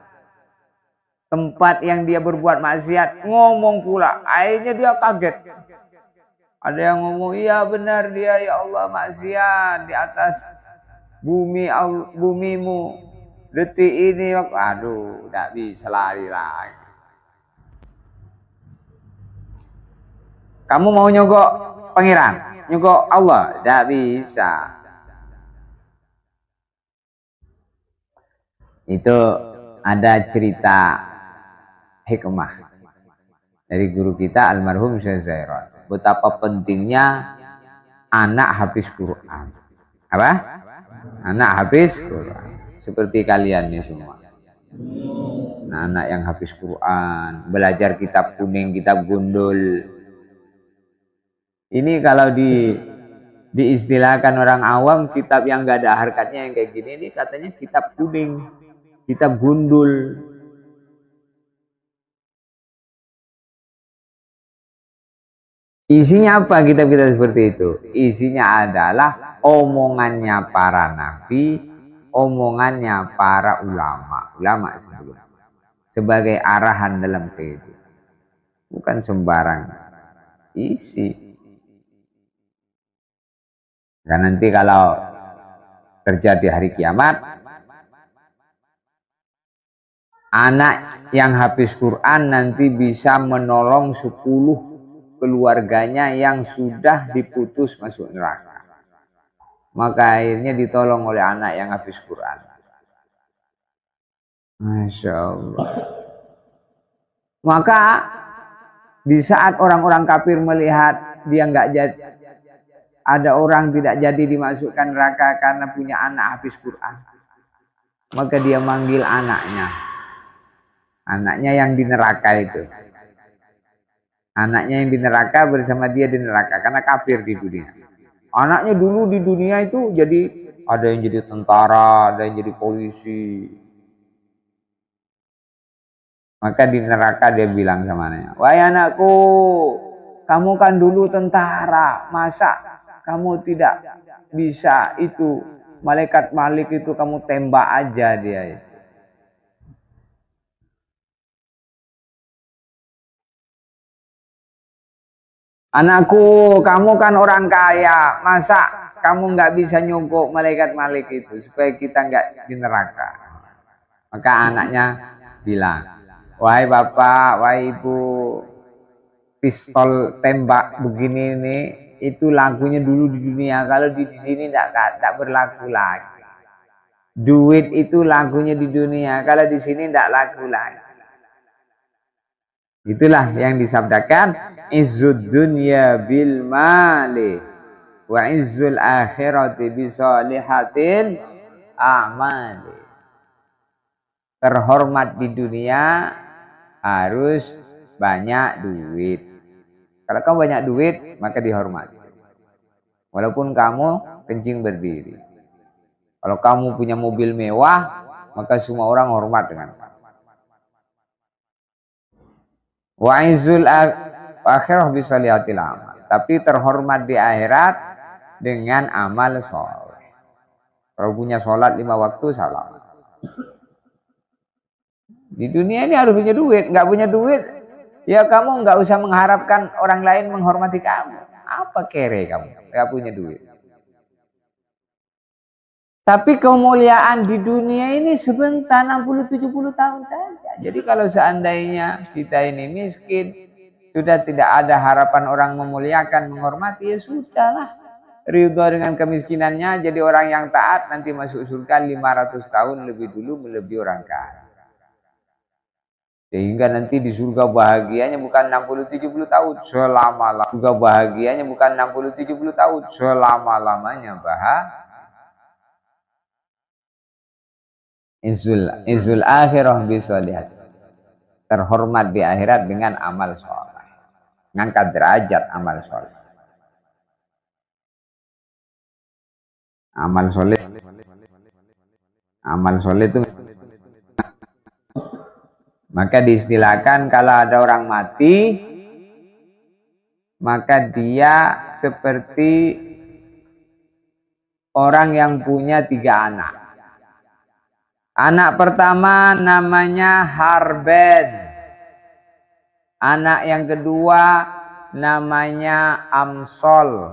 Tempat yang dia berbuat maksiat ngomong pula. Akhirnya dia kaget. Ada yang ngomong, iya benar dia, ya Allah, maksiat di atas bumimu. detik ini, aduh, tidak bisa lari lagi. Kamu mau nyogok pangeran, nyogok Allah, tidak bisa. Itu ada cerita hikmah dari guru kita almarhum Syekh Zairot. Betapa pentingnya anak hafiz Quran. Apa? Anak hafiz Quran. Seperti kalian nih semua. Nah, anak yang hafiz Quran, belajar kitab kuning, kitab gundul. Ini kalau diistilahkan orang awam, kitab yang nggak ada harkatnya yang kayak gini, ini katanya kitab kuning, kitab gundul. Isinya apa kitab-kitab seperti itu? Isinya adalah omongannya para nabi, omongannya para ulama sebelum, sebagai arahan dalam kehidupan. Bukan sembarang isi. Karena nanti kalau terjadi hari kiamat, anak yang habis Quran nanti bisa menolong 10 keluarganya yang sudah diputus masuk neraka. Maka akhirnya ditolong oleh anak yang habis Quran. Masya Allah. Maka di saat orang-orang kafir melihat dia nggak jadi, ada orang tidak jadi dimasukkan neraka karena punya anak hafiz Quran, maka dia manggil anaknya yang di neraka itu. Anaknya yang di neraka bersama dia di neraka karena kafir di dunia. Anaknya dulu di dunia itu jadi, ada yang jadi tentara, ada yang jadi polisi. Maka di neraka dia bilang sama anaknya, "Wahai anakku, kamu kan dulu tentara, masa kamu tidak bisa itu malaikat Malik itu kamu tembak aja dia itu." "Anakku, kamu kan orang kaya, masa kamu nggak bisa nyogok malaikat Malik itu supaya kita nggak di neraka?" Maka anaknya bilang, "Wahai bapak, wahai ibu, pistol tembak begini ini itu lagunya dulu di dunia, kalau di sini tidak berlaku lagi. Duit itu lagunya di dunia, kalau di sini tidak laku lagi." Itulah yang disabdakan, izzud dunya bil mali wa izzul akhirati bisolihatil a'mali. Terhormat di dunia harus banyak duit. Kalau kamu banyak duit, maka dihormati. Walaupun kamu kencing berdiri. Kalau kamu punya mobil mewah, maka semua orang hormat dengan kamu. Wa izzul akhirah bisolihatil amal. Tapi terhormat di akhirat dengan amal soleh. Kalau punya sholat 5 waktu, salam. Di dunia ini harus punya duit. Nggak punya duit, ya kamu nggak usah mengharapkan orang lain menghormati kamu. Apa kere kamu? Nggak punya duit. Tapi kemuliaan di dunia ini sebentar, 60-70 tahun saja. Jadi kalau seandainya kita ini miskin, sudah tidak ada harapan orang memuliakan, menghormati, ya sudahlah. Ridho dengan kemiskinannya, jadi orang yang taat, nanti masuk surga 500 tahun lebih dulu melebihi orang kaya. Sehingga nanti di surga bahagianya bukan 60-70 tahun, selama-lamanya. Surga bahagianya bukan 60-70 tahun, selama-lamanya bahagia. Izzul akhirah bisolihat. Terhormat di akhirat dengan amal soleh. Ngangkat derajat amal soleh. Amal soleh itu, maka diistilahkan kalau ada orang mati, maka dia seperti orang yang punya 3 anak. Anak pertama namanya Harben. Anak yang kedua namanya Amsol.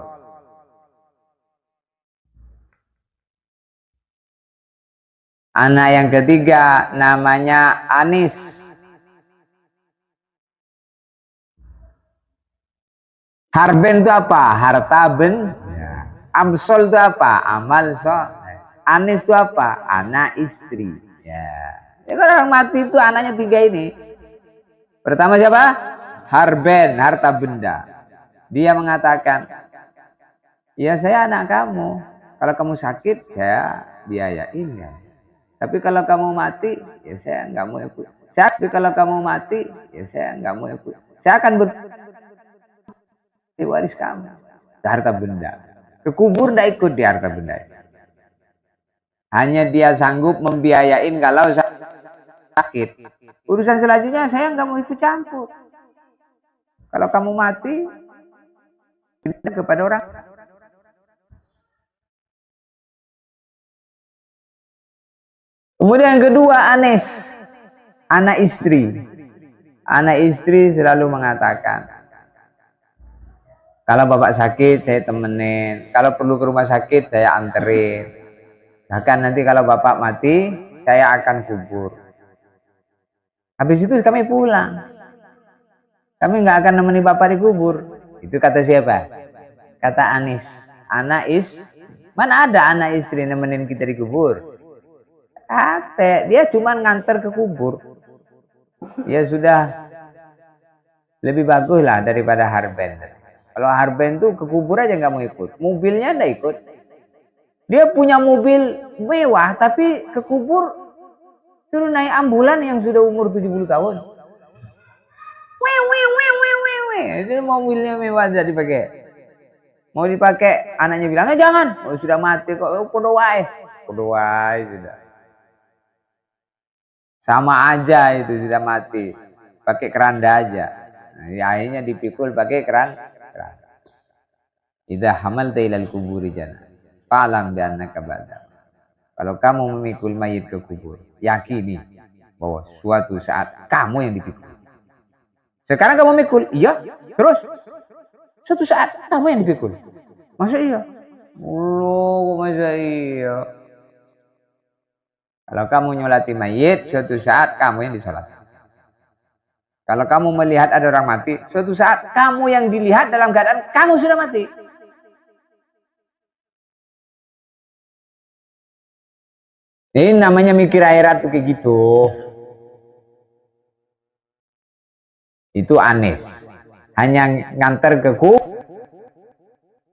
Anak yang ketiga namanya Anis. Harben itu apa? Harta benda. Amsol itu apa? Amal soleh. Anis itu apa? Anak istri. Ya. Ya kalau orang mati itu anaknya tiga ini. Pertama siapa? Harben, harta benda. Dia mengatakan, ya saya anak kamu. Kalau kamu sakit, saya biayain ya. Tapi kalau kamu mati, ya saya nggak mau ikut. Tapi kalau kamu mati, ya saya nggak mau ikut. Saya akan waris kamu. Harta benda. Kekubur tidak ikut di harta benda. Hanya dia sanggup membiayain kalau sakit. Urusan selanjutnya saya nggak mau ikut campur. Kalau kamu mati, kepada orang. Kemudian yang kedua, Anis. Anak istri. Anak istri selalu mengatakan, kalau bapak sakit saya temenin, kalau perlu ke rumah sakit saya anterin. Bahkan nanti kalau bapak mati saya akan kubur. Habis itu kami pulang. Kami nggak akan nemeni bapak dikubur. Itu kata siapa? Kata Anis. Anak mana ada anak istri nemenin kita dikubur? Kata dia cuma nganter ke kubur. Ya sudah lebih bagus lah daripada Harben. Kalau Harben tuh ke kubur aja nggak mau ikut, mobilnya nggak ikut. Dia punya mobil mewah, tapi ke kubur suruh naik ambulan yang sudah umur 70 tahun. Itu mobilnya mewah jadi dipakai. Mau dipakai, anaknya bilang, jangan, oh, sudah mati kok, kodowai sudah. Sama aja itu sudah mati, pakai keranda aja. Nah, akhirnya dipikul pakai keranda. Idza hamalta ilal kuburi jannah fa'lam bi annaka ba'da. Kalau kamu memikul mayit ke kubur, yakini bahwa suatu saat kamu yang dipikul. Sekarang kamu mikul, iya, terus suatu saat kamu yang dipikul. Masa iya? Masa iya? Kalau kamu nyolati mayit, suatu saat kamu yang disolat. Kalau kamu melihat ada orang mati, suatu saat kamu yang dilihat dalam keadaan kamu sudah mati. Ini namanya mikir akhirat tuh kayak gitu. Itu Anis. Hanya nganter ke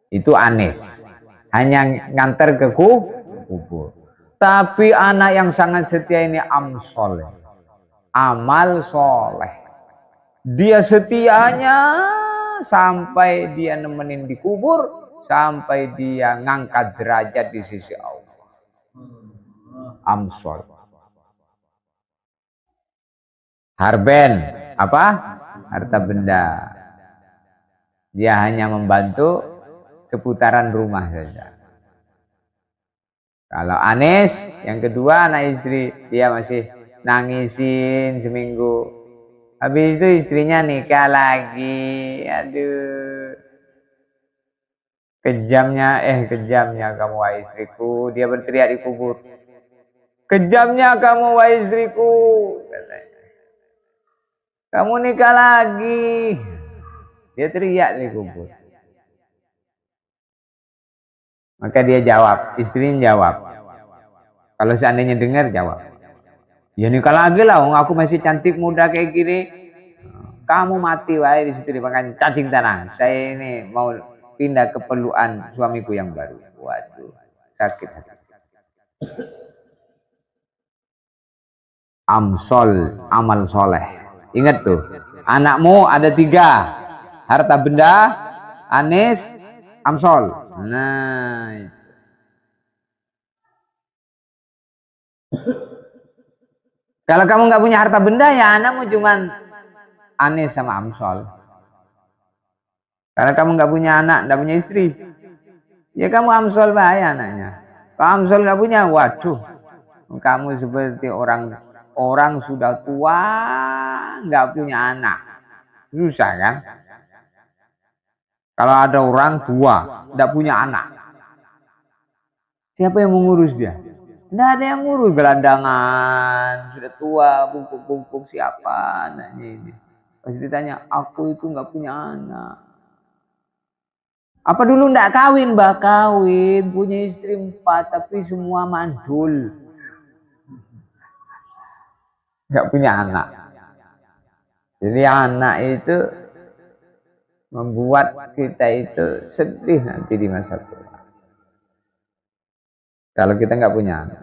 itu Anis. Hanya nganter ke kubur. Tapi anak yang sangat setia ini Amsol. Amal soleh. Dia setianya sampai dia nemenin di kubur, sampai dia ngangkat derajat di sisi Allah. Amsol. Harben apa? Harta benda. Dia hanya membantu seputaran rumah saja. Kalau Anis yang kedua anak istri, dia masih nangisin seminggu. Habis itu istrinya nikah lagi. Aduh. Kejamnya kamu wahai istriku. Dia berteriak di kubur. Kejamnya kamu wahai istriku. Kamu nikah lagi. Dia teriak di kubur. Maka dia jawab, istrinya jawab. Kalau seandainya dengar jawab. Ya nikah lagi lah, aku masih cantik muda kayak gini. Kamu mati wahai di situ dimakan cacing tanah. Saya ini mau pindah ke pelukan suamiku yang baru. Waduh, sakit. Amsol, amal soleh. Ingat tuh, anakmu ada 3. Harta benda, Anis, Amsol. Nah, kalau kamu nggak punya harta benda ya anakmu cuman Anis sama Amsol. Karena kamu nggak punya anak, nggak punya istri, ya kamu Amsol bahaya anaknya. Kalau Amsol nggak punya, waduh, kamu seperti orang sudah tua nggak punya anak, susah kan? Kalau ada orang tua nggak punya anak, siapa yang mengurus dia? Tidak ada yang ngurus, gelandangan, sudah tua, bungkuk-bungkuk, siapa anaknya ini. Pas ditanya, aku itu nggak punya anak. Apa dulu ndak kawin? Mbak kawin, punya istri 4, tapi semua mandul. Nggak punya anak. Jadi anak itu membuat kita itu sedih nanti di masa tua. Kalau kita nggak punya anak,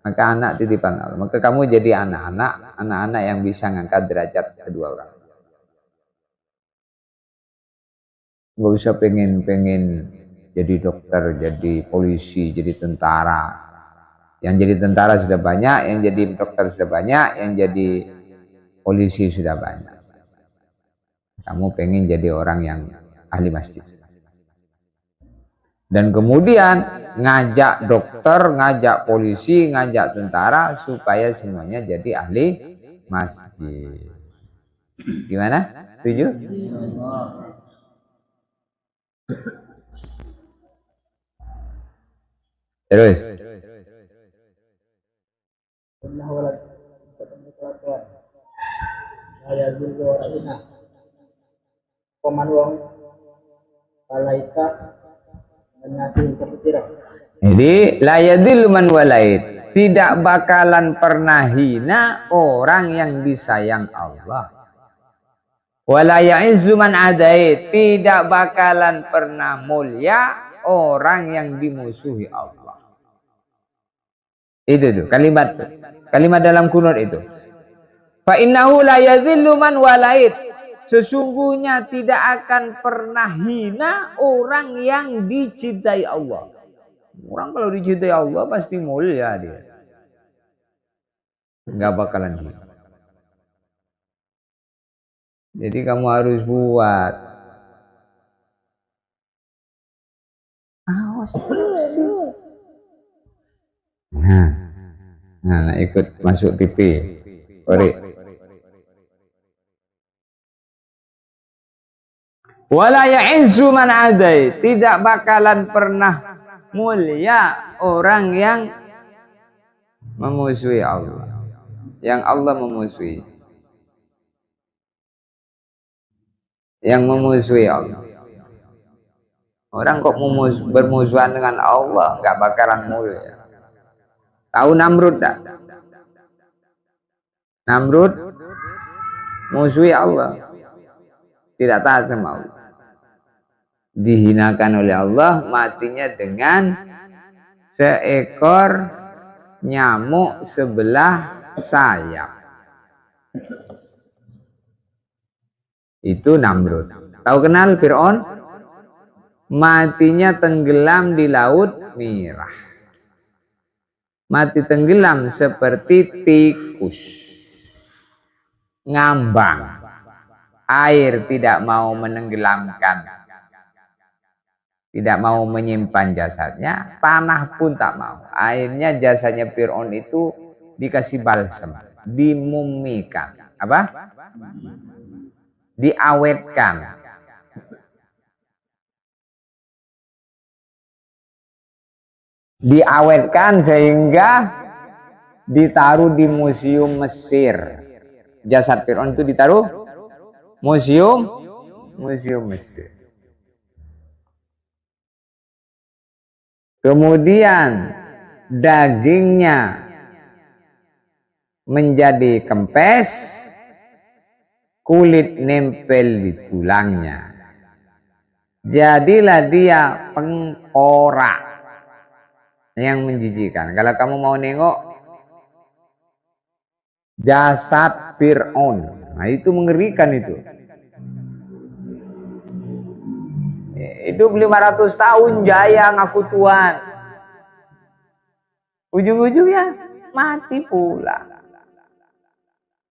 maka anak titipan Allah. Maka kamu jadi anak-anak yang bisa ngangkat derajat kedua orang. Nggak usah pengen jadi dokter, jadi polisi, jadi tentara. Yang jadi tentara sudah banyak, yang jadi dokter sudah banyak, yang jadi polisi sudah banyak. Kamu pengen jadi orang yang ahli masjid. Dan kemudian ngajak dokter, ngajak polisi, ngajak tentara supaya semuanya jadi ahli masjid. Gimana? Setuju? Terus. Jadi la yadillu man walait, tidak bakalan pernah hina orang yang disayang Allah. Wala ya'izzu man adait, tidak bakalan pernah mulia orang yang dimusuhi Allah. Itu tuh kalimat dalam kunut itu. Fa innahu la yadhillu man walait. Sesungguhnya tidak akan pernah hina orang yang dicintai Allah. Orang kalau dicintai Allah pasti mulia dia. Enggak bakalan hina. Jadi kamu harus buat. Awas terus. Nah, ikut masuk TV. Korek. Wala ya'izzu man adai, tidak bakalan pernah mulia orang yang memusuhi Allah. Yang Allah memusuhi. Yang memusuhi Allah. Orang kok bermusuhan dengan Allah, nggak bakalan mulia. Tahu Namrud tak? Namrud musuhi Allah, tidak taat sama Allah, dihinakan oleh Allah, matinya dengan seekor nyamuk sebelah sayap. Itu Namrud. Tahu kenal Fir'aun? Matinya tenggelam di laut merah. Mati tenggelam seperti tikus. Ngambang. Air tidak mau menenggelamkan. Tidak mau menyimpan jasadnya. Tanah pun tak mau. Akhirnya jasadnya Fir'aun itu dikasih balsam. Dimumikan. Apa? Diawetkan. Diawetkan sehingga ditaruh di museum Mesir. Jasad Fir'aun itu ditaruh museum Mesir. Kemudian dagingnya menjadi kempes, kulit nempel di tulangnya. Jadilah dia pengkorak yang menjijikan. Kalau kamu mau nengok jasad Fir'aun, nah itu mengerikan itu. Hidup 500 tahun jaya ngaku Tuhan. Ujung-ujungnya mati pula.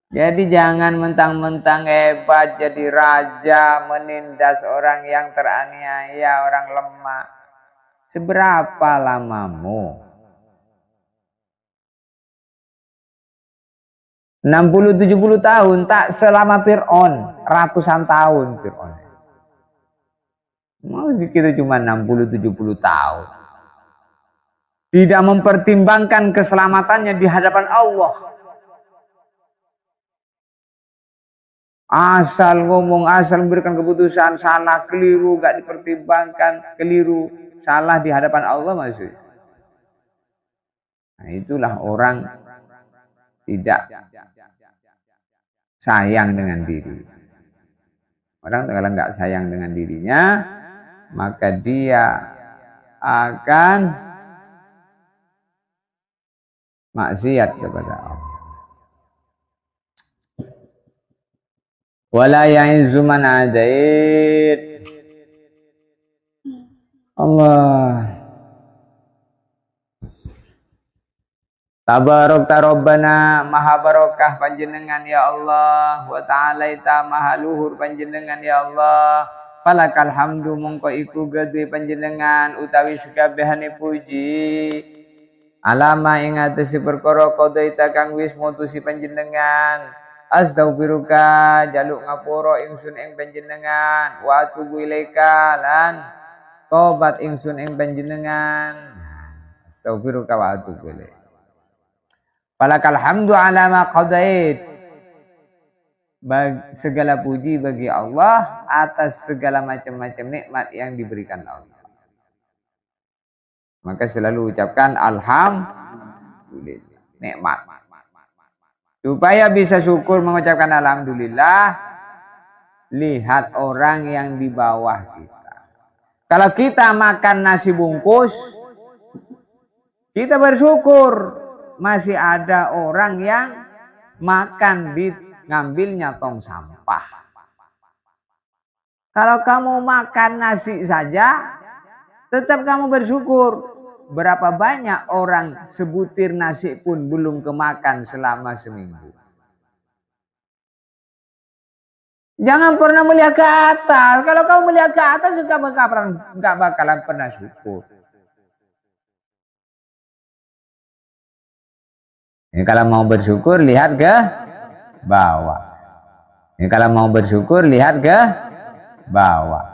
Jadi jangan mentang-mentang hebat jadi raja, menindas orang yang teraniaya, orang lemah. Seberapa lamamu? 60-70 tahun, tak selama Fir'aun, ratusan tahun Fir'aun. Mau kita cuma 60-70 tahun. tidak mempertimbangkan keselamatannya di hadapan Allah. Asal ngomong, asal memberikan keputusan, salah, keliru, gak dipertimbangkan, keliru, salah di hadapan Allah maksudnya. Nah, itulah orang tidak sayang dengan diri. Orang kalau nggak sayang dengan dirinya, maka dia akan maksiat kepada Allah. Wala ya'izzu man adait. Allah. Tabarakta Rabbana, maha barokah panjenengan ya Allah, wa ta'ala ita maha luhur panjenengan ya Allah. Falakal hamdu mongko iku gedhe panjenengan utawi sekabehane puji. Alama ing atase perkara qadaita kang wis mutusi panjenengan. Astaghfiruka jaluk ngapura ingsun ing panjenengan, wa atubu ilaika lan tobat ingsun ing panjenengan. Astaghfiruka wa atubu ilaika. Falakal hamdu ala ma qadait. Segala puji bagi Allah atas segala macam-macam nikmat yang diberikan Allah. Maka selalu ucapkan alhamdulillah, nikmat. Supaya bisa syukur mengucapkan alhamdulillah, lihat orang yang di bawah kita. Kalau kita makan nasi bungkus, kita bersyukur. Masih ada orang yang makan di ngambilnya tong sampah. Kalau kamu makan nasi saja, tetap kamu bersyukur. Berapa banyak orang sebutir nasi pun belum kemakan selama seminggu. Jangan pernah melihat ke atas. Kalau kamu melihat ke atas, nggak bakalan pernah syukur. Ya, kalau mau bersyukur lihat ke bawah. Ya, kalau mau bersyukur lihat ke bawah.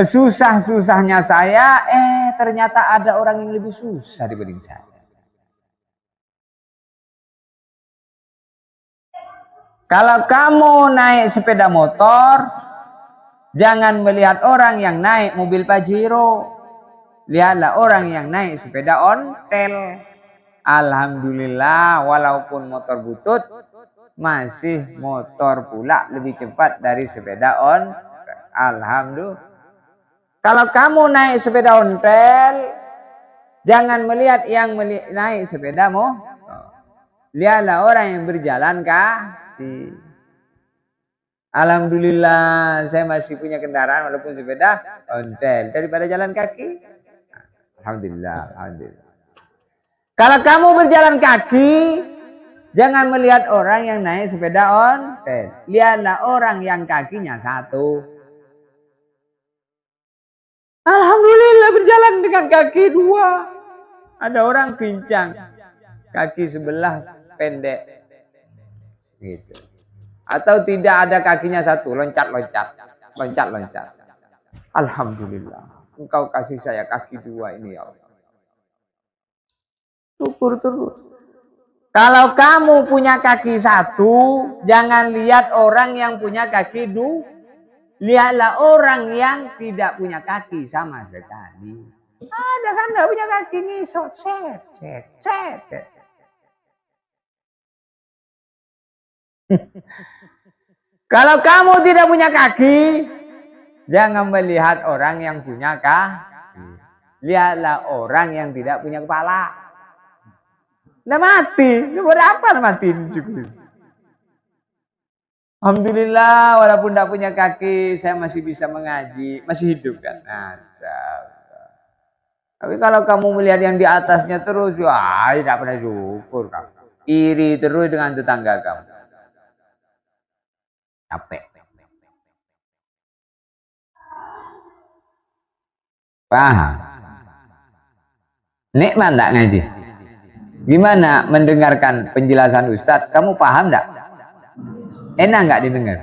Susah-susahnya saya, ternyata ada orang yang lebih susah dibanding saya. Kalau kamu naik sepeda motor, jangan melihat orang yang naik mobil Pajero. Lihatlah orang yang naik sepeda ontel. Alhamdulillah, walaupun motor butut, masih motor pula lebih cepat dari sepeda on. Alhamdulillah. Kalau kamu naik sepeda ontel, jangan melihat yang naik sepedamu. Lihatlah orang yang berjalan kaki. Alhamdulillah, saya masih punya kendaraan walaupun sepeda ontel daripada jalan kaki. Alhamdulillah, alhamdulillah. Kalau kamu berjalan kaki, jangan melihat orang yang naik sepeda ontel. Lihatlah orang yang kakinya satu. Alhamdulillah berjalan dengan kaki dua. Ada orang pincang, kaki sebelah pendek. Gitu. Atau tidak ada kakinya satu, loncat-loncat. Loncat-loncat. Alhamdulillah, Engkau kasih saya kaki dua ini ya Allah. Syukur terus. Kalau kamu punya kaki satu, jangan lihat orang yang punya kaki dua. Lihatlah orang yang tidak punya kaki sama sekali. Ada kan tidak punya kaki ngisot, set. Kalau kamu tidak punya kaki, jangan melihat orang yang punya kaki. Lihatlah orang yang tidak punya kepala. Udah mati, berapa mati juga. Alhamdulillah, walaupun tidak punya kaki, saya masih bisa mengaji, masih hidup kan. Nah, tapi kalau kamu melihat yang di atasnya terus, wah, tidak pernah syukur kamu. Iri terus dengan tetangga kamu. Capek. Paham? Nikmat enggak ngaji? Gimana mendengarkan penjelasan Ustadz? Kamu paham enggak? Enak enggak didengar?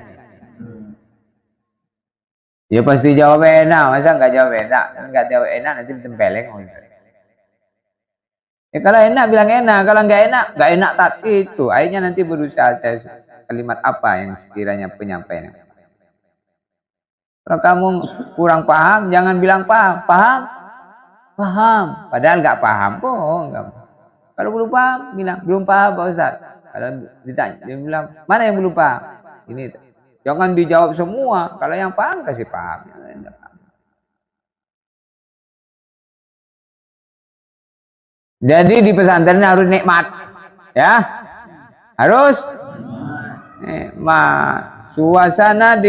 Ya pasti jawab enak, masa enggak jawab enak? Enggak jawab enak nanti ditempeleng. Ya kalau enak bilang enak, kalau nggak enak tak itu. Akhirnya nanti berusaha saya kalimat apa yang sekiranya penyampaiannya. Kalau kamu kurang paham, jangan bilang paham. Paham? Paham. Padahal nggak paham. Bohong kamu. Kalau belum paham, bilang belum paham Pak Ustaz. Kalau ditanya, dia bilang mana yang belum paham? Ini. Jangan dijawab semua. Kalau yang paham kasih paham. Jadi di pesantren harus nikmat, ya, harus nikmat. Suasana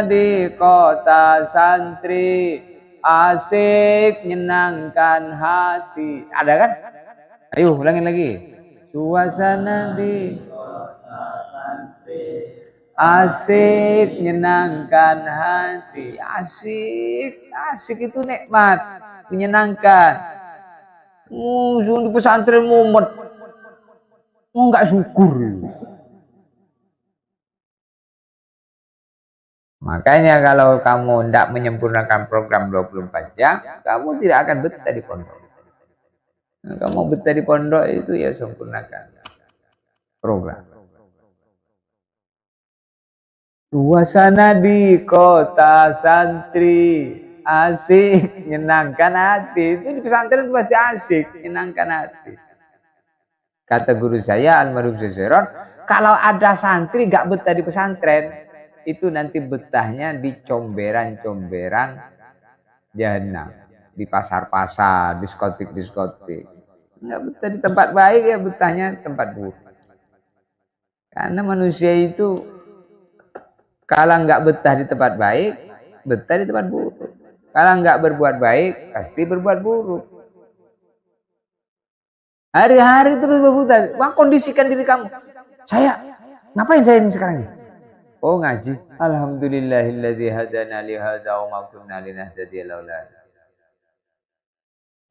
di kota santri asik menyenangkan hati. Ada kan? Ayo ulangin lagi. Suasana di kota santri asik menyenangkan hati. Asik itu nikmat, menyenangkan. Di pesantren mumet, nggak syukur. Makanya kalau kamu tidak menyempurnakan program 24 jam, kamu tidak akan betah di pondok. Nah, kamu betah di pondok itu ya sempurnakan program. Suasana di kota santri asik, menyenangkan hati. Itu di pesantren itu pasti asik, menyenangkan hati. Kata guru saya, almarhum Seseron, kalau ada santri gak betah di pesantren, itu nanti betahnya di comberan-comberan jahanam, di pasar-pasar, diskotik-diskotik. Gak betah di tempat baik, ya betahnya di tempat buruk. Karena manusia itu, kalau gak betah di tempat baik, betah di tempat buruk. Kalau nggak berbuat baik, pasti berbuat buruk. Hari-hari terus berbuat. Kondisikan diri kamu. Ngapain saya ini sekarang ini? Oh ngaji. Alhamdulillahilladzi hadana li hadza wa ma kunna linahtadiya laula.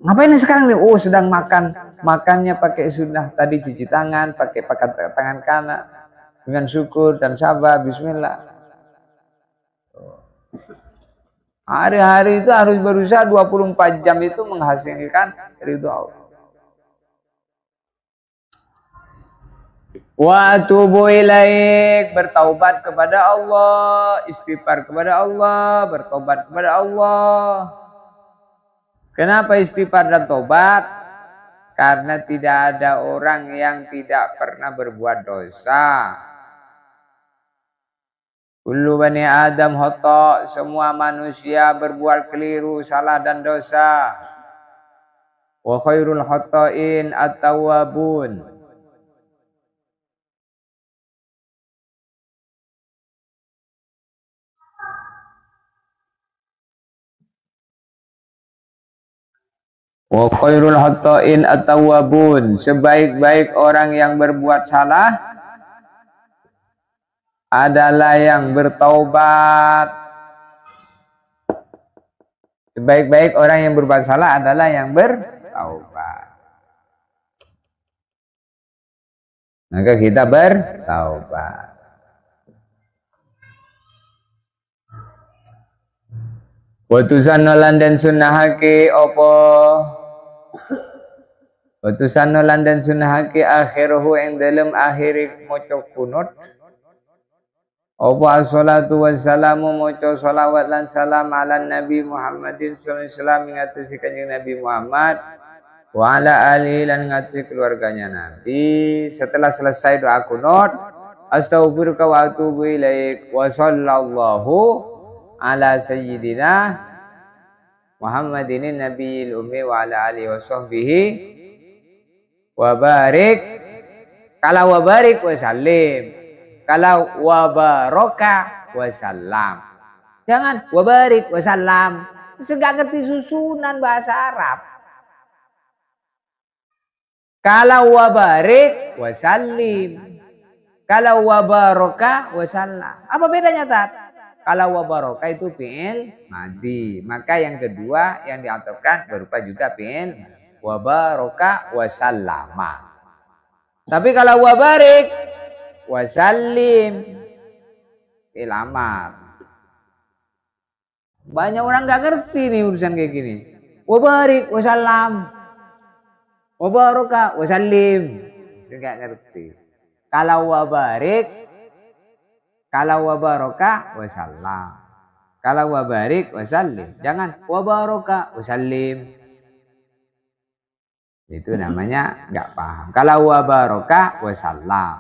Ngapain ini sekarang ini? Oh sedang makan. Makannya pakai sunnah. Tadi cuci tangan, pakai tangan kanan. Dengan syukur dan sabar. Bismillah. Hari-hari itu harus berusaha 24 jam itu menghasilkan ridho Allah. Wa atubu ilaik, bertaubat kepada Allah, istighfar kepada Allah, bertobat kepada Allah. Kenapa istighfar dan tobat? Karena tidak ada orang yang tidak pernah berbuat dosa. Kullu bani Adam khata', semua manusia berbuat keliru, salah dan dosa. Wa khairul khata'in at-tawwabun. Wa khairul khata'in at-tawwabun, sebaik-baik orang yang berbuat salah adalah yang bertaubat. Sebaik-baik orang yang berbuat salah adalah yang bertaubat. Maka kita bertaubat. Watusan nolan dan sunnahake opo. Watusan nolan dan sunnahake akhiruhu yang dalam akhiri moco kunut. Apa assalatu wassalamu moco salawat lan salam ala Nabi Muhammadin sallallahu alaihi wasallam ngatasi kanjeng Nabi Muhammad wa ala alihi lan ngatasi keluarganya Nabi. Setelah selesai doa kunut, astaghfiruka wa atubu ilaik wa sallallahu ala sayyidina Muhammadin nabiyil ummi wa ala alihi wa sahbihi wa barik. Kalau wa barik wa salim. Kalau wabaroka wasallam, jangan wabarik wasallam. Enggak ngerti susunan bahasa Arab. Kalau wabarik wasallim, kalau wabaroka wasallam. Apa bedanya Tat? Kalau wabaroka itu fi'il madhi, maka yang kedua yang diatofkan berupa juga fi'il wabaroka wasallama. Tapi kalau wabarik wasallim ilamar. Banyak orang nggak ngerti nih urusan kayak gini. Wabarik wasallam. wa baraka wa sallim. Enggak ngerti. Kalau wa barik, kalau wa baraka wa sallam. Kalau wa barik wa sallim. Jangan wa baraka wa sallim. Itu namanya enggak paham. Kalau wa baraka wa sallam.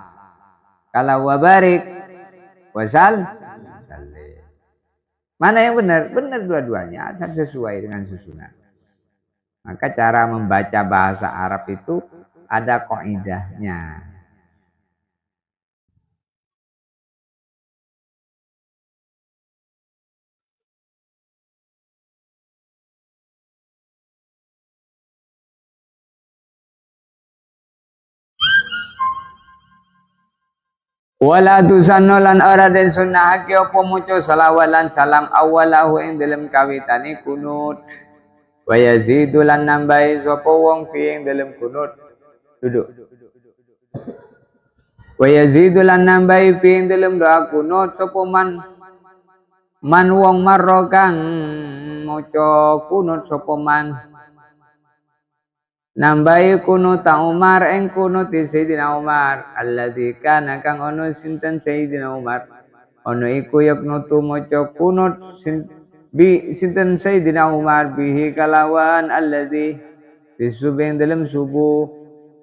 Kalau wa barik wa sallim. Mana yang benar? Benar dua-duanya, asal sesuai dengan susunan. Maka cara membaca bahasa Arab itu ada kaidahnya. Wala tusanno lan ora den sunnahake apa maca shalawat salam awalahu ing dalem kawitane kunut. Wa yazidu lan nambahi sapa wong fi ing dalem kunut. Duduk. Wa yazidu lan nambahi fi ing dalem doa kunut sapa man wong marra kang maca kunut sapa man. Nambahi kunut Umar ing kunut Sayyidina Umar alladzi kana kang ono sinten Sayyidina Umar ono iku yaknutu maca kunut sinten Sayyidina Umar bihi kalawan alladzi bisubeng dalam subuh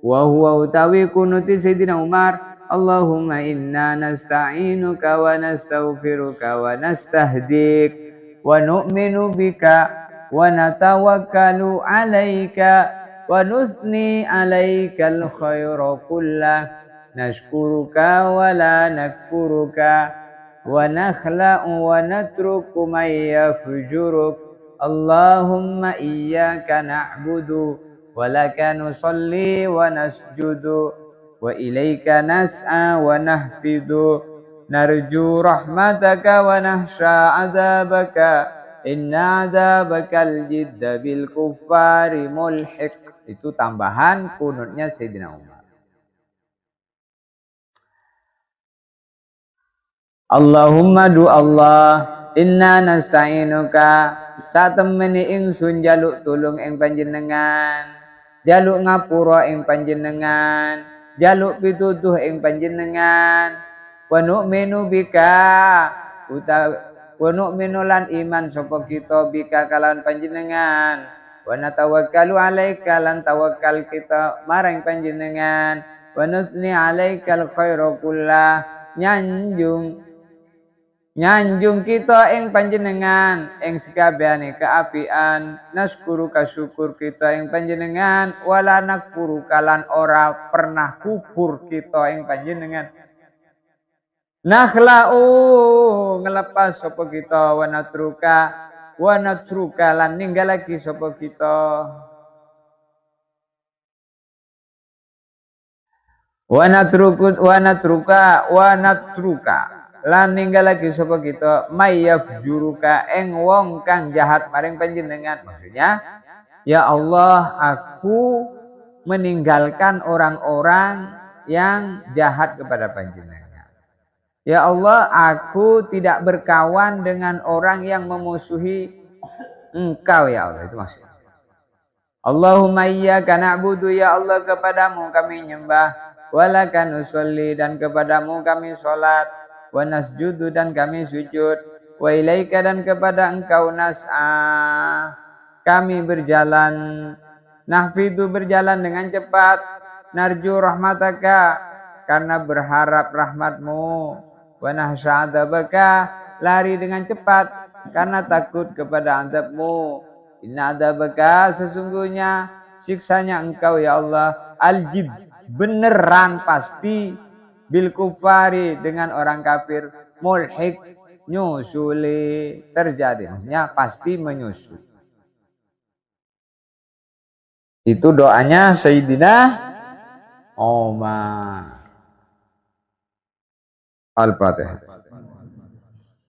wa huwa utawi kunut Sayyidina Umar Allahumma inna nasta'inuka wa nastaghfiruka wa nastahdik wa nu'minu bika wa natawakkalu 'alaika wa nusni 'alaikal khaira kullah nashkuruka wa la nakfuruka wa nakhla'u wa natruku may yafjuruk Allahumma iyyaka na'budu wa laka nusalli wa nasjudu wa ilaika nas'a wa nahfidu narju rahmataka wa nahsha 'adzabaka inna 'adzabakal jidda bil kuffari mulhiq. Itu tambahan kunutnya Sayyidina Umar. Allahumma du Allah inna nasta'inuka satemene ingsun jaluk tulung ing panjenengan jaluk ngapura ing panjenengan jaluk pituduh ing panjenengan wa nu'minu bika utawi wa nu'minu lan iman sapa kita bika kalawan panjenengan wa natawakkalu 'alaika lan tawakkal kita marang panjenengan wa nusni 'alaikal khaira kullah nyanjung kita ing panjenengan ing sakabehane kaapian naskuru kasyukur kita ing panjenengan wala nakfuru kalan ora pernah kufur kita ing panjenengan nakhla'u ngelepas sapa kita wa natruka lan ninggalake sapa kita wa natruka lan ninggalake sapa kita mayyafjuruka ing wong kang jahat maring panjenengan. Maksudnya ya Allah aku meninggalkan orang-orang yang jahat kepada panjenengan. Ya Allah, aku tidak berkawan dengan orang yang memusuhi Engkau ya Allah. Itu maksudnya. Allahumma iyyaka na'budu ya Allah kepadamu kami nyembah, wa laka nusolli dan kepadamu kami sholat, wa nasjudu dan kami sujud, wa ilaika dan kepada Engkau nas'a kami berjalan, nahfidu berjalan dengan cepat, narju rahmataka karena berharap rahmatmu. Wa nahsha 'adzabaka lari dengan cepat karena takut kepada azabmu. Inna 'adzabaka sesungguhnya siksanya Engkau ya Allah al-jid beneran pasti bil kufari dengan orang kafir mulhik nyusuli terjadi maksudnya pasti menyusul. Itu doanya Sayyidina Umar. Al-Fatihah.